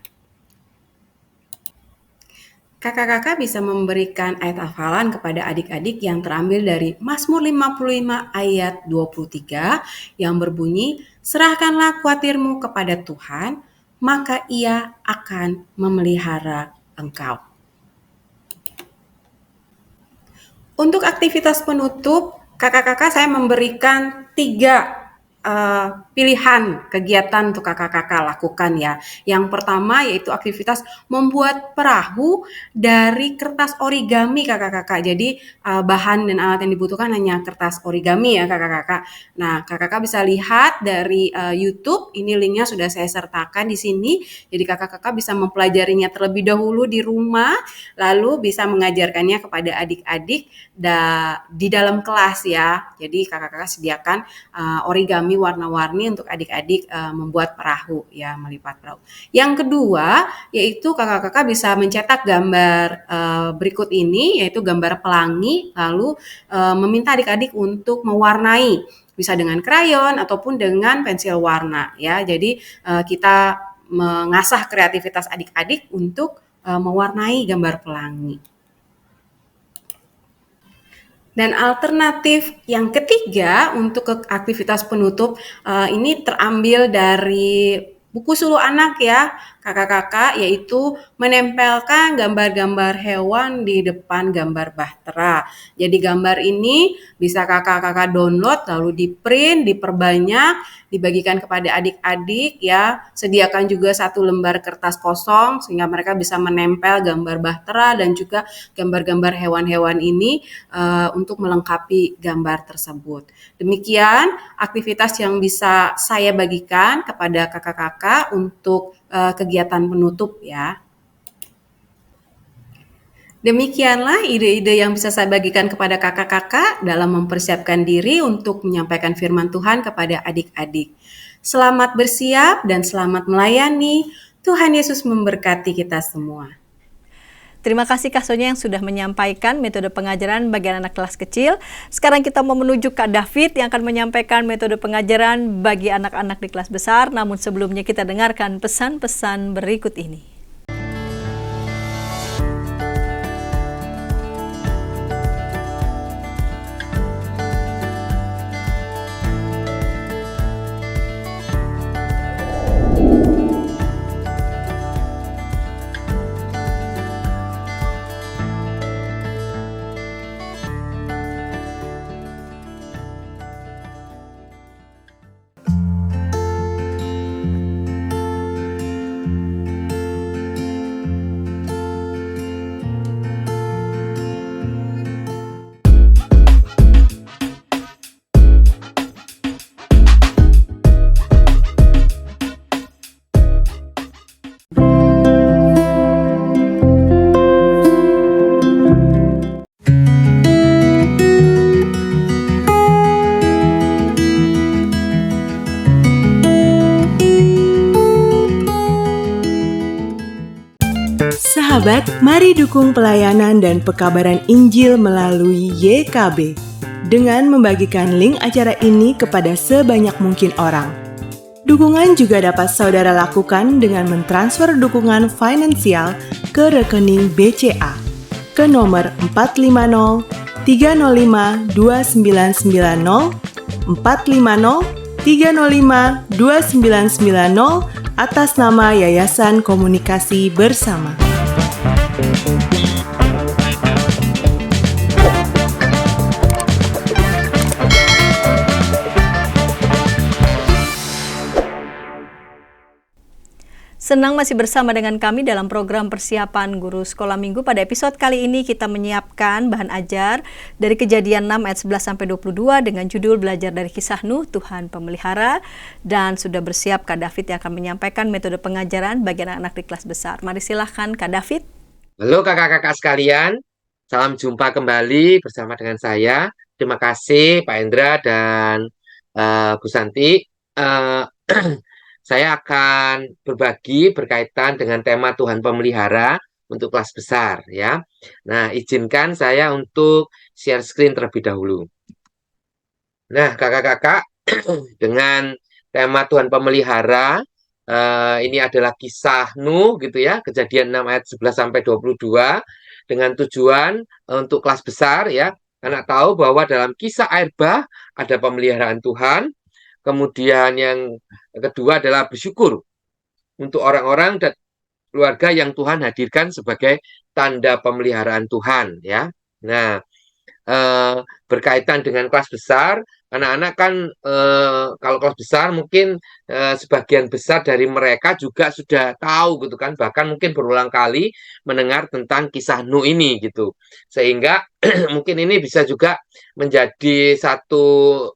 Kakak-kakak bisa memberikan ayat hafalan kepada adik-adik yang terambil dari Mazmur 55 ayat 23 yang berbunyi, serahkanlah khawatirmu kepada Tuhan, maka Ia akan memelihara engkau. Untuk aktivitas penutup, kakak-kakak saya memberikan 3 pilihan kegiatan untuk kakak-kakak lakukan ya. Yang pertama yaitu aktivitas membuat perahu dari kertas origami kakak-kakak. Jadi bahan dan alat yang dibutuhkan hanya kertas origami ya kakak-kakak. Nah, kakak-kakak bisa lihat dari YouTube, ini linknya sudah saya sertakan di sini. Jadi kakak-kakak bisa mempelajarinya terlebih dahulu di rumah, lalu bisa mengajarkannya kepada adik-adik di dalam kelas ya. Jadi kakak-kakak sediakan origami warna-warni untuk adik-adik membuat perahu ya, melipat perahu. Yang kedua yaitu kakak-kakak bisa mencetak gambar berikut ini, yaitu gambar pelangi, lalu meminta adik-adik untuk mewarnai, bisa dengan krayon ataupun dengan pensil warna ya. Jadi kita mengasah kreativitas adik-adik untuk mewarnai gambar pelangi. Dan alternatif yang ketiga untuk aktivitas penutup ini terambil dari buku Suluh Anak ya kakak-kakak, yaitu menempelkan gambar-gambar hewan di depan gambar bahtera. Jadi gambar ini bisa kakak-kakak download lalu di print, diperbanyak, dibagikan kepada adik-adik ya. Sediakan juga 1 lembar kertas kosong sehingga mereka bisa menempel gambar bahtera dan juga gambar-gambar hewan-hewan ini untuk melengkapi gambar tersebut. Demikian aktivitas yang bisa saya bagikan kepada kakak-kakak untuk kegiatan penutup ya. Demikianlah ide-ide yang bisa saya bagikan kepada kakak-kakak dalam mempersiapkan diri untuk menyampaikan firman Tuhan kepada adik-adik. Selamat bersiap dan selamat melayani. Tuhan Yesus memberkati kita semua. Terima kasih Kak Sonia yang sudah menyampaikan metode pengajaran bagi anak kelas kecil. Sekarang kita mau menuju Kak David yang akan menyampaikan metode pengajaran bagi anak-anak di kelas besar. Namun sebelumnya kita dengarkan pesan-pesan berikut ini. Sahabat, mari dukung pelayanan dan pekabaran Injil melalui YKB dengan membagikan link acara ini kepada sebanyak mungkin orang. Dukungan juga dapat saudara lakukan dengan mentransfer dukungan finansial ke rekening BCA ke nomor 450 305 2990 450 305 2990 atas nama Yayasan Komunikasi Bersama. Senang masih bersama dengan kami dalam program persiapan guru sekolah minggu. Pada episode kali ini kita menyiapkan bahan ajar dari Kejadian 6 ayat 11-22 dengan judul Belajar dari Kisah Nuh, Tuhan Pemelihara. Dan sudah bersiap Kak David yang akan menyampaikan metode pengajaran bagi anak-anak di kelas besar. Mari silahkan Kak David. Halo kakak-kakak sekalian, salam jumpa kembali bersama dengan saya. Terima kasih Pak Endra dan Bu Santi. saya akan berbagi berkaitan dengan tema Tuhan Pemelihara untuk kelas besar ya. Nah, izinkan saya untuk share screen terlebih dahulu. Nah, kakak-kakak, dengan tema Tuhan Pemelihara, ini adalah kisah Nuh gitu ya, Kejadian 6 ayat 11 sampai 22 dengan tujuan untuk kelas besar ya. Anak tahu bahwa dalam kisah air bah ada pemeliharaan Tuhan. Kemudian yang kedua adalah bersyukur untuk orang-orang dan keluarga yang Tuhan hadirkan sebagai tanda pemeliharaan Tuhan ya. Nah, berkaitan dengan kelas besar, anak-anak kan kalau kelas besar mungkin sebagian besar dari mereka juga sudah tahu gitu kan, bahkan mungkin berulang kali mendengar tentang kisah Nuh ini gitu. Sehingga mungkin ini bisa juga menjadi satu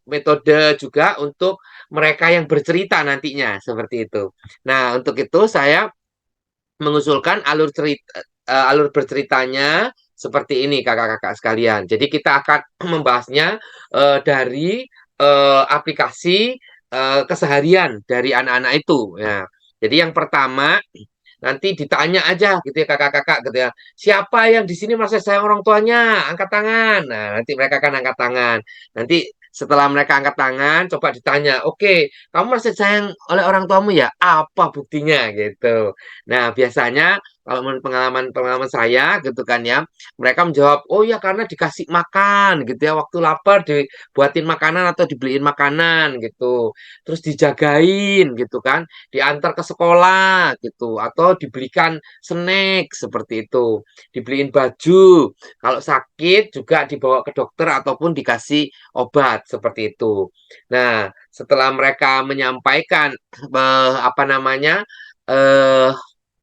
metode juga untuk mereka yang bercerita nantinya seperti itu. Nah, untuk itu saya mengusulkan alur berceritanya seperti ini kakak-kakak sekalian. Jadi kita akan membahasnya dari aplikasi keseharian dari anak-anak itu. Ya. Jadi yang pertama nanti ditanya aja gitu ya kakak-kakak gitu ya. Siapa yang di sini merasa sayang orang tuanya? Angkat tangan. Nah, nanti mereka akan angkat tangan. Nanti setelah mereka angkat tangan, coba ditanya, oke, kamu merasa sayang oleh orang tuamu ya? Apa buktinya gitu. Nah, biasanya kalau menurut pengalaman saya gitu kan ya, mereka menjawab, oh ya karena dikasih makan gitu ya, waktu lapar dibuatin makanan atau dibeliin makanan gitu, terus dijagain gitu kan, diantar ke sekolah gitu, atau dibelikan snack seperti itu, dibeliin baju, kalau sakit juga dibawa ke dokter ataupun dikasih obat seperti itu. Nah, setelah mereka menyampaikan apa namanya eh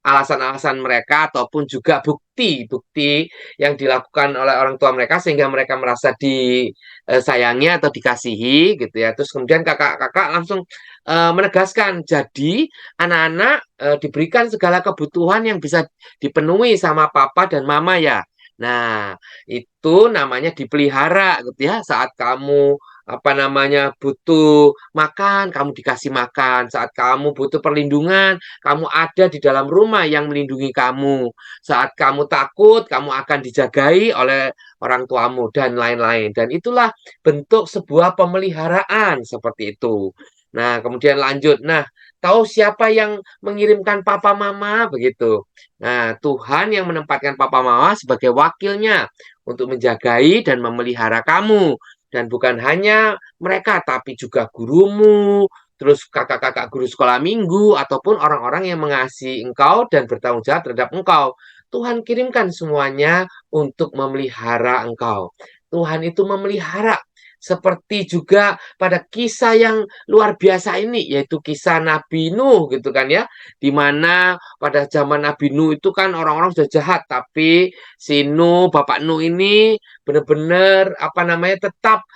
alasan-alasan mereka ataupun juga bukti-bukti yang dilakukan oleh orang tua mereka sehingga mereka merasa disayangi atau dikasihi gitu ya. Terus kemudian kakak-kakak langsung menegaskan, jadi anak-anak diberikan segala kebutuhan yang bisa dipenuhi sama papa dan mama ya. Nah, itu namanya dipelihara gitu ya. Saat kamu apa namanya butuh makan, kamu dikasih makan. Saat kamu butuh perlindungan, kamu ada di dalam rumah yang melindungi kamu. Saat kamu takut, kamu akan dijagai oleh orang tuamu dan lain-lain. Dan itulah bentuk sebuah pemeliharaan seperti itu. Nah, kemudian lanjut. Nah, tahu siapa yang mengirimkan papa mama begitu. Nah, Tuhan yang menempatkan papa mama sebagai wakilnya untuk menjagai dan memelihara kamu. Dan bukan hanya mereka, tapi juga gurumu, terus kakak-kakak guru sekolah minggu, ataupun orang-orang yang mengasihi engkau dan bertanggung jawab terhadap engkau. Tuhan kirimkan semuanya untuk memelihara engkau. Tuhan itu memelihara. Seperti juga pada kisah yang luar biasa ini, yaitu kisah Nabi Nuh gitu kan ya. Di mana pada zaman Nabi Nuh itu kan orang-orang sudah jahat, tapi si Nuh, Bapak Nuh ini benar-benar apa namanya tetap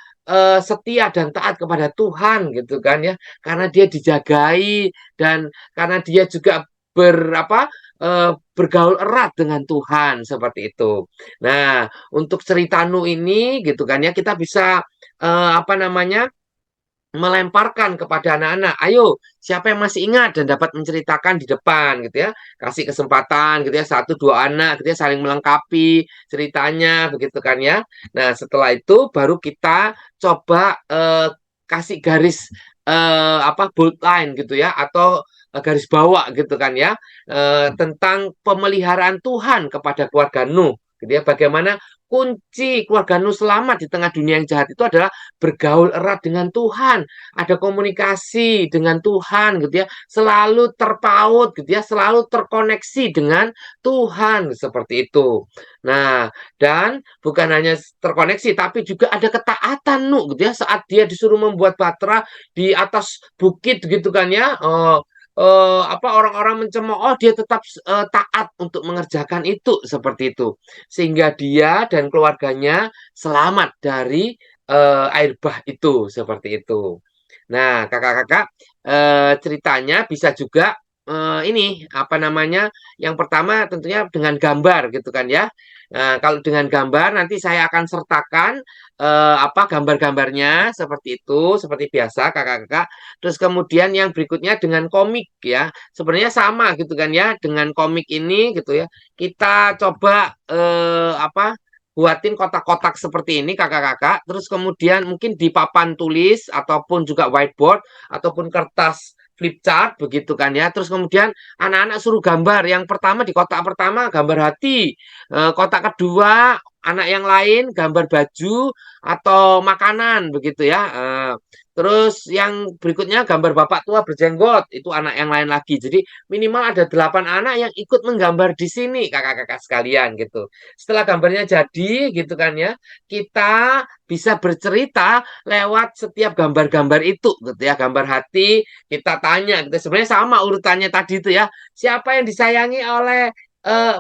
setia dan taat kepada Tuhan gitu kan ya, karena dia dijagai dan karena dia juga bergaul erat dengan Tuhan seperti itu. Nah, untuk cerita Nuh ini gitu kan ya, kita bisa apa namanya melemparkan kepada anak-anak. Ayo, siapa yang masih ingat dan dapat menceritakan di depan gitu ya. Kasih kesempatan gitu ya, satu dua anak gitu ya, saling melengkapi ceritanya begitu kan ya. Nah, setelah itu baru kita coba kasih garis bold line gitu ya, atau garis bawah gitu kan ya, tentang pemeliharaan Tuhan kepada keluarga Nuh gitu ya. Bagaimana kunci keluarga Nuh selamat di tengah dunia yang jahat itu adalah bergaul erat dengan Tuhan, ada komunikasi dengan Tuhan gitu ya, selalu terpaut gitu ya, selalu terkoneksi dengan Tuhan seperti itu. Nah, dan bukan hanya terkoneksi tapi juga ada ketaatan Nuh gitu ya, saat dia disuruh membuat batra di atas bukit gitu kan ya. Orang-orang mencemooh, dia tetap taat untuk mengerjakan itu seperti itu, sehingga dia dan keluarganya selamat dari air bah itu seperti itu. Nah, kakak-kakak, ceritanya bisa juga ini apa namanya? Yang pertama tentunya dengan gambar gitu kan ya. Nah, kalau dengan gambar nanti saya akan sertakan apa gambar-gambarnya seperti itu, seperti biasa kakak-kakak. Terus kemudian yang berikutnya dengan komik ya. Sebenarnya sama gitu kan ya dengan komik ini gitu ya. Kita coba apa buatin kotak-kotak seperti ini kakak-kakak. Terus kemudian mungkin di papan tulis ataupun juga whiteboard ataupun kertas flip chart begitu kan ya. Terus kemudian anak-anak suruh gambar. Yang pertama di kotak pertama gambar hati. Kotak kedua anak yang lain gambar baju atau makanan begitu ya. Terus yang berikutnya gambar bapak tua berjenggot, itu anak yang lain lagi. Jadi minimal ada 8 anak yang ikut menggambar di sini kakak-kakak sekalian gitu. Setelah gambarnya jadi gitu kan ya, kita bisa bercerita lewat setiap gambar-gambar itu gitu ya. Gambar hati kita tanya gitu. Sebenarnya sama urutannya tadi itu ya. Siapa yang disayangi oleh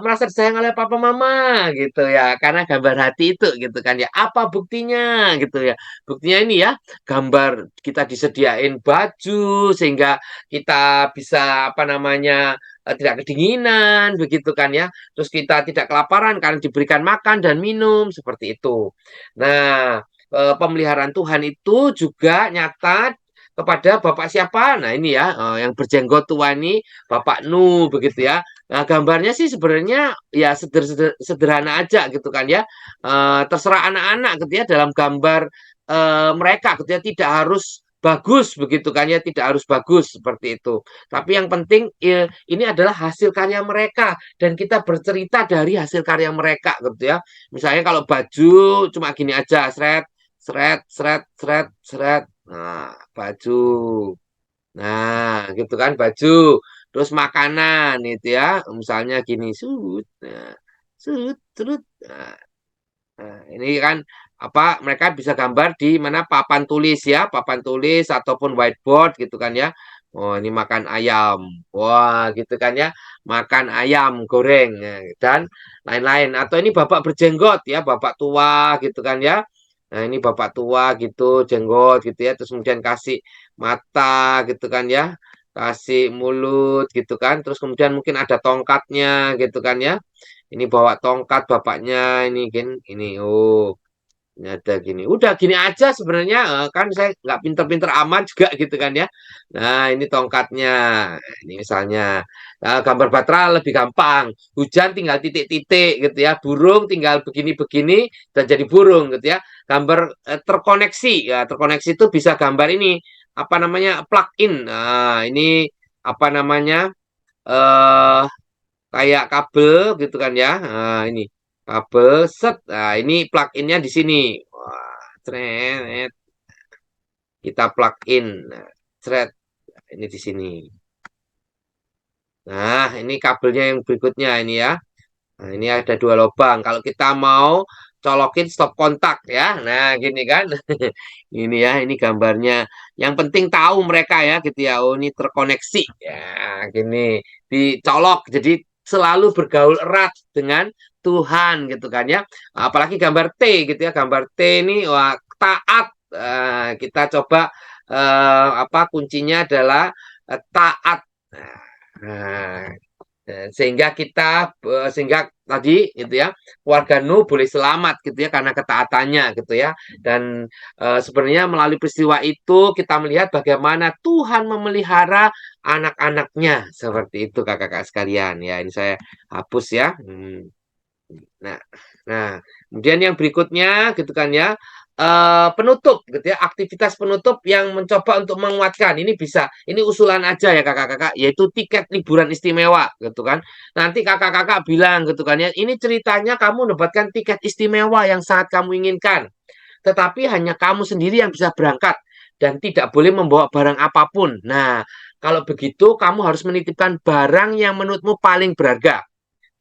merasa disayang oleh papa mama gitu ya, karena gambar hati itu gitu kan ya. Apa buktinya gitu ya? Buktinya ini ya, gambar kita disediain baju sehingga kita bisa apa namanya tidak kedinginan begitu kan ya. Terus kita tidak kelaparan karena diberikan makan dan minum seperti itu. Nah, pemeliharaan Tuhan itu juga nyata kepada Bapak siapa? Nah, ini ya, yang berjenggot tua ini Bapak Nu begitu ya. Nah, gambarnya sih sebenarnya ya sederhana aja gitu kan ya. Terserah anak-anak gitu ya dalam gambar mereka gitu ya, tidak harus bagus begitu kan ya, tidak harus bagus seperti itu. Tapi yang penting ini adalah hasil karya mereka dan kita bercerita dari hasil karya mereka gitu ya. Misalnya kalau baju cuma gini aja, seret seret seret seret seret. Nah, baju. Nah, gitu kan baju. Terus makanan itu ya, misalnya gini, sud. Nah, sud, sud. Nah, ini kan apa mereka bisa gambar di mana papan tulis ya, papan tulis ataupun whiteboard gitu kan ya. Oh, ini makan ayam. Wah, gitu kan ya. Makan ayam goreng ya, dan lain-lain. Atau ini bapak berjenggot ya, bapak tua gitu kan ya. Nah, ini bapak tua gitu, jenggot gitu ya. Terus kemudian kasih mata gitu kan ya. Kasih mulut gitu kan. Terus kemudian mungkin ada tongkatnya gitu kan ya. Ini bawa tongkat bapaknya ini oh ini ada gini. Udah gini aja sebenarnya kan saya nggak pinter-pinter amat juga gitu kan ya. Nah, ini tongkatnya. Ini misalnya gambar Batra lebih gampang. Hujan tinggal titik-titik gitu ya. Burung tinggal begini-begini dan jadi burung gitu ya. Gambar terkoneksi. Ya, terkoneksi itu bisa gambar ini apa namanya? Plug-in. Nah, ini apa namanya? eh kayak kabel gitu kan ya. Nah, ini kabel set. Nah, ini plug-innya di sini. Wah, cret. Kita plug-in. Nah, cret. Ini di sini. Nah, ini kabelnya yang berikutnya ini ya. Nah, ini ada 2 lubang. Kalau kita mau colokin stop kontak ya. Nah, gini kan. Ini ya, ini gambarnya. Yang penting tahu mereka ya gitu ya. Oh, ini terkoneksi. Ya, gini. Dicolok. Jadi selalu bergaul erat dengan Tuhan gitu kan ya. Apalagi gambar T gitu ya. Gambar T ini wah taat. Kita coba apa kuncinya adalah taat. Nah, sehingga tadi gitu ya keluarga Nuh boleh selamat gitu ya karena ketaatannya gitu ya dan sebenarnya melalui peristiwa itu kita melihat bagaimana Tuhan memelihara anak-anaknya seperti itu kakak-kakak sekalian ya ini saya hapus ya. Nah, nah, kemudian yang berikutnya gitu kan ya, penutup gitu ya, aktivitas penutup yang mencoba untuk menguatkan. Ini bisa, ini usulan aja ya kakak-kakak, yaitu tiket liburan istimewa gitu kan. Nanti kakak-kakak bilang gitu kan ya, ini ceritanya kamu mendapatkan tiket istimewa yang sangat kamu inginkan. Tetapi hanya kamu sendiri yang bisa berangkat dan tidak boleh membawa barang apapun. Nah, kalau begitu kamu harus menitipkan barang yang menurutmu paling berharga.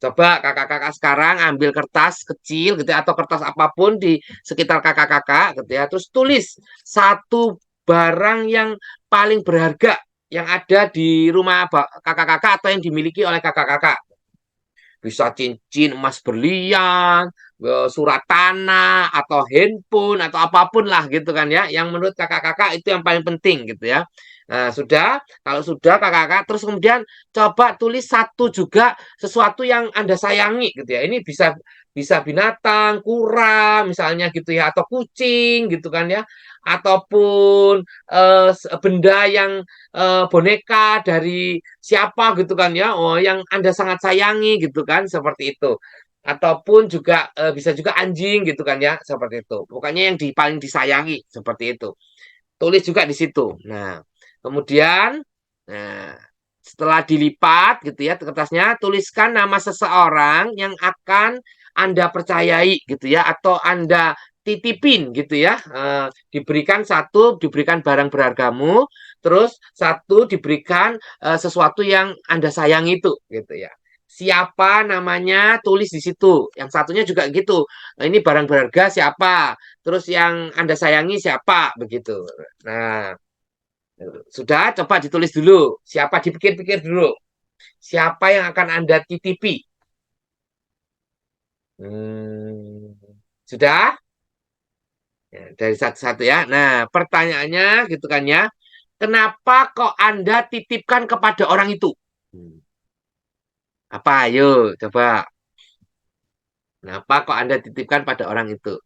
Coba kakak-kakak sekarang ambil kertas kecil gitu ya, atau kertas apapun di sekitar kakak-kakak gitu ya. Terus tulis satu barang yang paling berharga yang ada di rumah kakak-kakak atau yang dimiliki oleh kakak-kakak. Bisa cincin emas berlian, surat tanah, atau handphone, atau apapun lah gitu kan ya. Yang menurut kakak-kakak itu yang paling penting gitu ya. Nah, sudah, kalau sudah kakak-kakak, terus kemudian coba tulis satu juga sesuatu yang Anda sayangi gitu ya. Ini bisa bisa binatang, kura misalnya gitu ya, atau kucing gitu kan ya, ataupun benda yang boneka dari siapa gitu kan ya, oh yang Anda sangat sayangi gitu kan, seperti itu. Ataupun juga bisa juga anjing gitu kan ya, seperti itu. Pokoknya yang paling disayangi seperti itu. Tulis juga di situ. Nah, kemudian, nah, setelah dilipat gitu ya kertasnya, tuliskan nama seseorang yang akan Anda percayai gitu ya, atau Anda titipin gitu ya. Diberikan satu, diberikan barang berhargamu, terus satu diberikan sesuatu yang Anda sayang itu gitu ya. Siapa namanya tulis di situ. Yang satunya juga gitu. Nah, ini barang berharga siapa? Terus yang Anda sayangi siapa? Begitu. Nah, sudah coba ditulis dulu. Siapa dipikir-pikir dulu. Siapa yang akan Anda titipi? Sudah? Ya, dari satu-satu ya. Nah, pertanyaannya gitu kan ya. Kenapa kok Anda titipkan kepada orang itu? Apa? Ayo, coba. Kenapa kok Anda titipkan pada orang itu?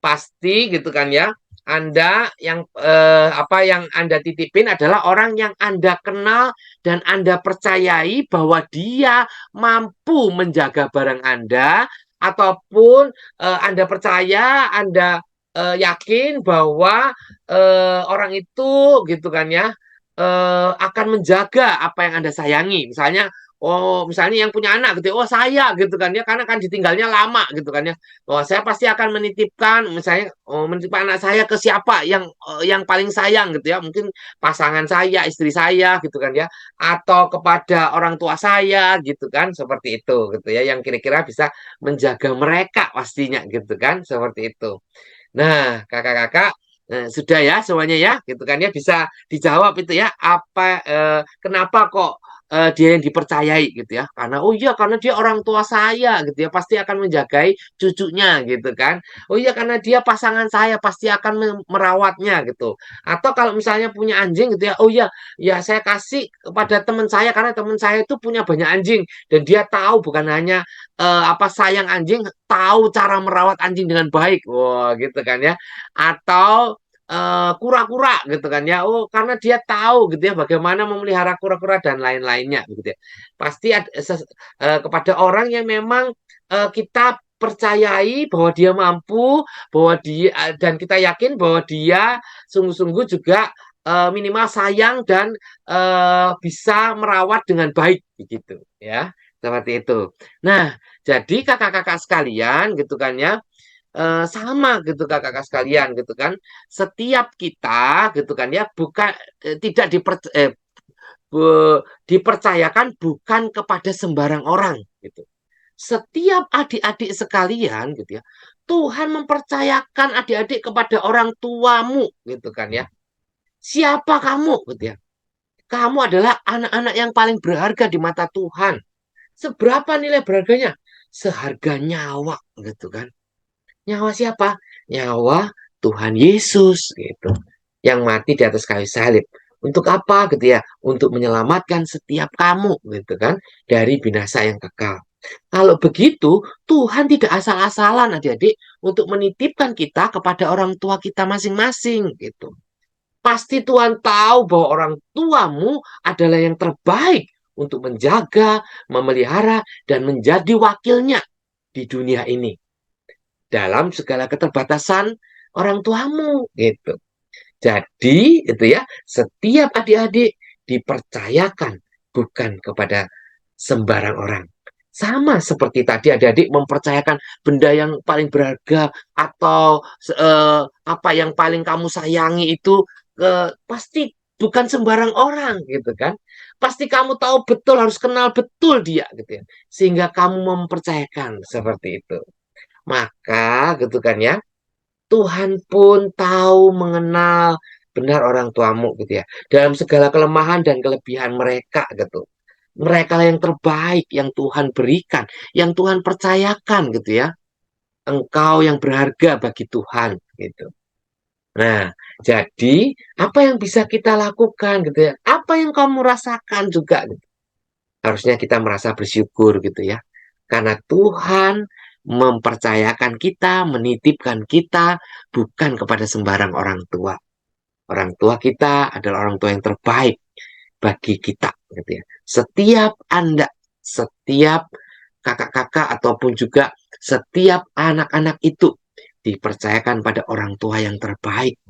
Pasti gitu kan ya. Anda yang apa yang Anda titipin adalah orang yang Anda kenal dan Anda percayai bahwa dia mampu menjaga barang Anda, ataupun Anda percaya, Anda yakin bahwa orang itu gitu kan ya akan menjaga apa yang Anda sayangi. Misalnya, oh, misalnya yang punya anak gitu, oh saya gitu kan ya, karena kan ditinggalnya lama gitu kan ya. Oh, saya pasti akan menitipkan, misalnya, oh, menitipkan anak saya ke siapa yang paling sayang gitu ya, mungkin pasangan saya, istri saya gitu kan ya, atau kepada orang tua saya gitu kan, seperti itu gitu ya, yang kira-kira bisa menjaga mereka pastinya gitu kan, seperti itu. Nah, kakak-kakak, sudah ya semuanya ya, gitu kan ya, bisa dijawab itu ya, apa kenapa kok dia yang dipercayai gitu ya? Karena oh iya, karena dia orang tua saya gitu ya, pasti akan menjagai cucunya gitu kan. Oh iya, karena dia pasangan saya pasti akan merawatnya gitu. Atau kalau misalnya punya anjing gitu ya, oh iya, ya saya kasih kepada teman saya karena teman saya itu punya banyak anjing dan dia tahu bukan hanya apa sayang anjing, tahu cara merawat anjing dengan baik. Wah, gitu kan ya. Atau kura-kura gitu kan ya. Oh, karena dia tahu gitu ya bagaimana memelihara kura-kura dan lain-lainnya gitu ya. Pasti kepada orang yang memang kita percayai bahwa dia mampu, bahwa dia dan kita yakin bahwa dia sungguh-sungguh juga minimal sayang dan bisa merawat dengan baik begitu ya. Seperti itu. Nah, jadi kakak-kakak sekalian gitu kan ya, sama gitu kakak-kakak sekalian gitu kan. Setiap kita gitu kan ya, bukan tidak dipercayakan bukan kepada sembarang orang gitu. Setiap adik-adik sekalian gitu ya, Tuhan mempercayakan adik-adik kepada orang tuamu gitu kan ya. Siapa kamu gitu ya? Kamu adalah anak-anak yang paling berharga di mata Tuhan. Seberapa nilai berharganya? Seharga nyawa gitu kan. Nyawa siapa? Nyawa Tuhan Yesus gitu. Yang mati di atas kayu salib. Untuk apa gitu ya? Untuk menyelamatkan setiap kamu gitu kan dari binasa yang kekal. Kalau begitu, Tuhan tidak asal-asalan adik-adik untuk menitipkan kita kepada orang tua kita masing-masing gitu. Pasti Tuhan tahu bahwa orang tuamu adalah yang terbaik untuk menjaga, memelihara, dan menjadi wakilnya di dunia ini. Dalam segala keterbatasan orang tuamu gitu. Jadi itu ya, setiap adik-adik dipercayakan bukan kepada sembarang orang. Sama seperti tadi adik-adik mempercayakan benda yang paling berharga atau apa yang paling kamu sayangi itu pasti bukan sembarang orang gitu kan. Pasti kamu tahu betul, harus kenal betul dia gitu ya. Sehingga kamu mempercayakan seperti itu. Maka gitu kan ya, Tuhan pun tahu mengenal benar orang tuamu gitu ya. Dalam segala kelemahan dan kelebihan mereka gitu. Mereka yang terbaik yang Tuhan berikan, yang Tuhan percayakan gitu ya. Engkau yang berharga bagi Tuhan gitu. Nah, jadi apa yang bisa kita lakukan gitu ya? Apa yang kamu rasakan juga gitu. Harusnya kita merasa bersyukur gitu ya. Karena Tuhan mempercayakan kita, menitipkan kita bukan kepada sembarang orang tua. Orang tua kita adalah orang tua yang terbaik bagi kita gitu ya. Setiap Anda, setiap kakak-kakak ataupun juga setiap anak-anak itu dipercayakan pada orang tua yang terbaik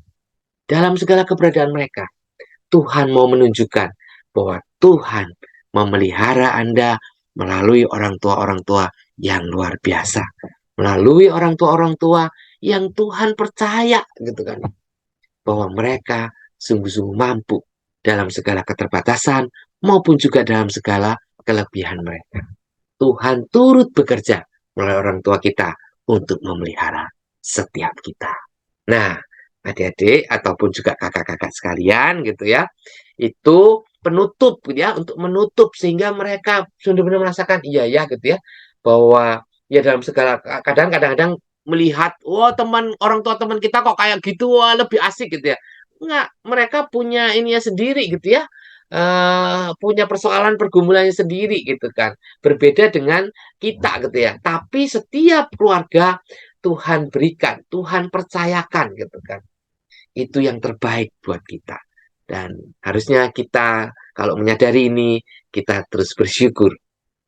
dalam segala keberadaan mereka. Tuhan mau menunjukkan bahwa Tuhan memelihara Anda melalui orang tua yang luar biasa. Melalui orang tua yang Tuhan percaya gitu kan. Bahwa mereka sungguh-sungguh mampu dalam segala keterbatasan maupun juga dalam segala kelebihan mereka. Tuhan turut bekerja melalui orang tua kita untuk memelihara setiap kita. Nah, adik-adik ataupun juga kakak-kakak sekalian gitu ya, itu penutup gitu ya, untuk menutup sehingga mereka benar-benar merasakan iya ya gitu ya, bahwa ya dalam segala kadang-kadang melihat wah orang tua teman kita kok kayak gitu, wah lebih asik gitu ya. Enggak, mereka punya ininya sendiri gitu ya. Punya persoalan pergumulannya sendiri gitu kan. Berbeda dengan kita gitu ya. Tapi setiap keluarga Tuhan berikan, Tuhan percayakan gitu kan. Itu yang terbaik buat kita. Dan harusnya kita kalau menyadari ini, kita terus bersyukur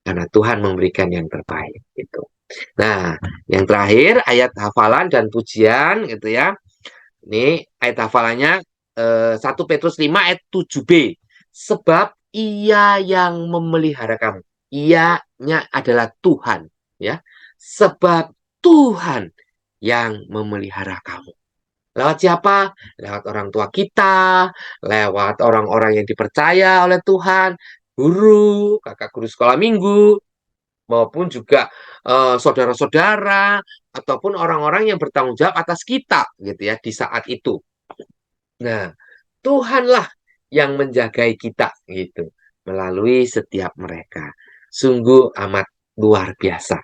karena Tuhan memberikan yang terbaik gitu. Nah, yang terakhir ayat hafalan dan pujian gitu ya. Ini ayat hafalannya 1 Petrus 5 ayat 7b. Sebab Ia yang memelihara kamu. Ia-nya adalah Tuhan ya. Sebab Tuhan yang memelihara kamu. Lewat siapa? Lewat orang tua kita, lewat orang-orang yang dipercaya oleh Tuhan, guru, kakak guru sekolah minggu, maupun juga saudara-saudara, ataupun orang-orang yang bertanggung jawab atas kita, gitu ya, di saat itu. Nah, Tuhanlah yang menjagai kita, gitu, melalui setiap mereka. Sungguh amat luar biasa.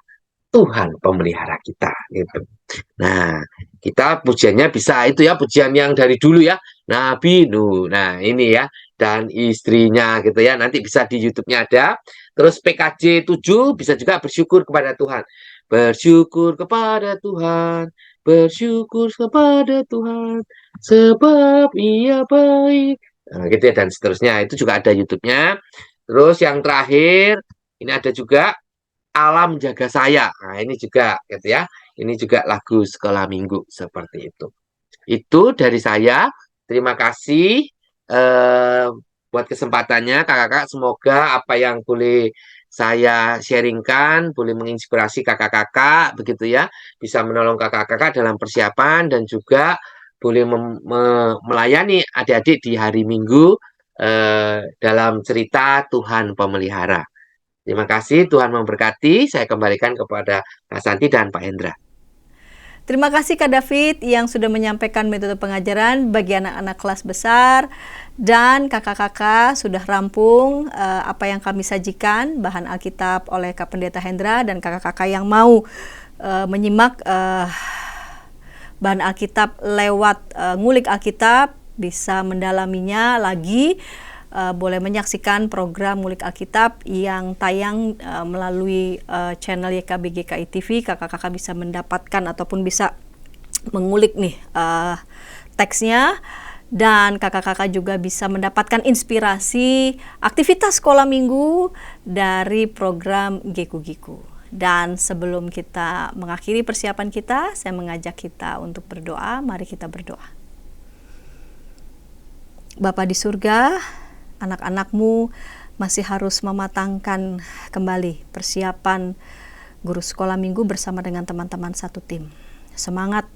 Tuhan pemelihara kita gitu. Nah, kita pujiannya bisa itu ya, pujian yang dari dulu ya, Nabi Nuh. Nah, ini ya, dan istrinya gitu ya. Nanti bisa di YouTube-nya ada. Terus PKJ 7 bisa juga bersyukur kepada Tuhan. Bersyukur kepada Tuhan, bersyukur kepada Tuhan, sebab Ia baik. Nah, gitu ya, dan seterusnya. Itu juga ada YouTube-nya. Terus yang terakhir, ini ada juga Alam Jaga Saya. Nah, ini juga gitu ya. Ini juga lagu sekolah minggu seperti itu. Itu dari saya. Terima kasih buat kesempatannya kakak-kakak. Semoga apa yang boleh saya sharingkan boleh menginspirasi kakak-kakak begitu ya. Bisa menolong kakak-kakak dalam persiapan dan juga boleh melayani adik-adik di hari Minggu dalam cerita Tuhan Pemelihara. Terima kasih, Tuhan memberkati. Saya kembalikan kepada Kak Santi dan Pak Hendra. Terima kasih Kak David yang sudah menyampaikan metode pengajaran bagi anak-anak kelas besar, dan kakak-kakak sudah rampung apa yang kami sajikan, bahan Alkitab oleh Kak Pendeta Hendra, dan kakak-kakak yang mau menyimak bahan Alkitab lewat ngulik Alkitab bisa mendalaminya lagi. Boleh menyaksikan program Ngulik Alkitab yang tayang melalui channel YKBGKI TV. Kakak-kakak bisa mendapatkan ataupun bisa mengulik nih teksnya, dan kakak-kakak juga bisa mendapatkan inspirasi aktivitas sekolah minggu dari program Geku-Giku. Dan sebelum kita mengakhiri persiapan kita, saya mengajak kita untuk berdoa. Mari kita berdoa. Bapa di surga, anak-anakmu masih harus mematangkan kembali persiapan guru sekolah minggu bersama dengan teman-teman satu tim. Semangat,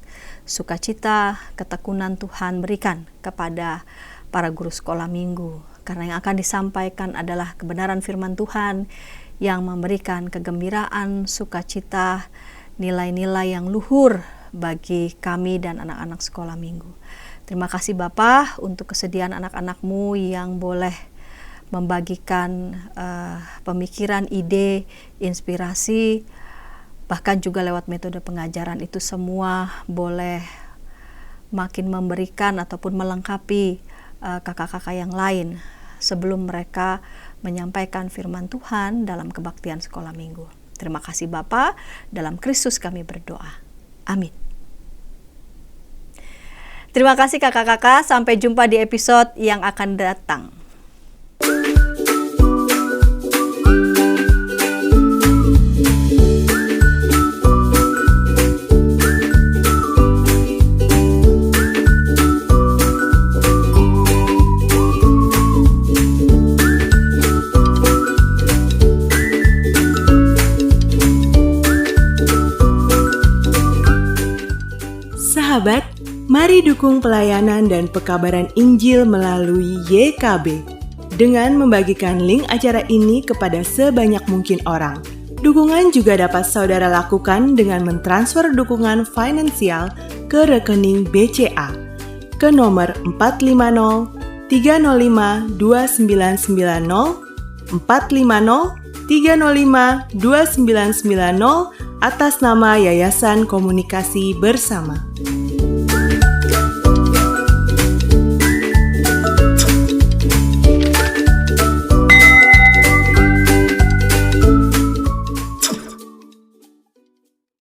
sukacita, ketekunan Tuhan berikan kepada para guru sekolah minggu, karena yang akan disampaikan adalah kebenaran firman Tuhan yang memberikan kegembiraan, sukacita, nilai-nilai yang luhur bagi kami dan anak-anak sekolah minggu. Terima kasih Bapa untuk kesediaan anak-anakmu yang boleh membagikan pemikiran, ide, inspirasi, bahkan juga lewat metode pengajaran. Itu semua boleh makin memberikan ataupun melengkapi kakak-kakak yang lain sebelum mereka menyampaikan firman Tuhan dalam kebaktian sekolah minggu. Terima kasih Bapa, dalam Kristus kami berdoa. Amin. Terima kasih kakak-kakak, sampai jumpa di episode yang akan datang. Sahabat, mari dukung pelayanan dan pekabaran Injil melalui YKB dengan membagikan link acara ini kepada sebanyak mungkin orang. Dukungan juga dapat saudara lakukan dengan mentransfer dukungan finansial ke rekening BCA ke nomor 450 305 2990 450 305 2990 atas nama Yayasan Komunikasi Bersama.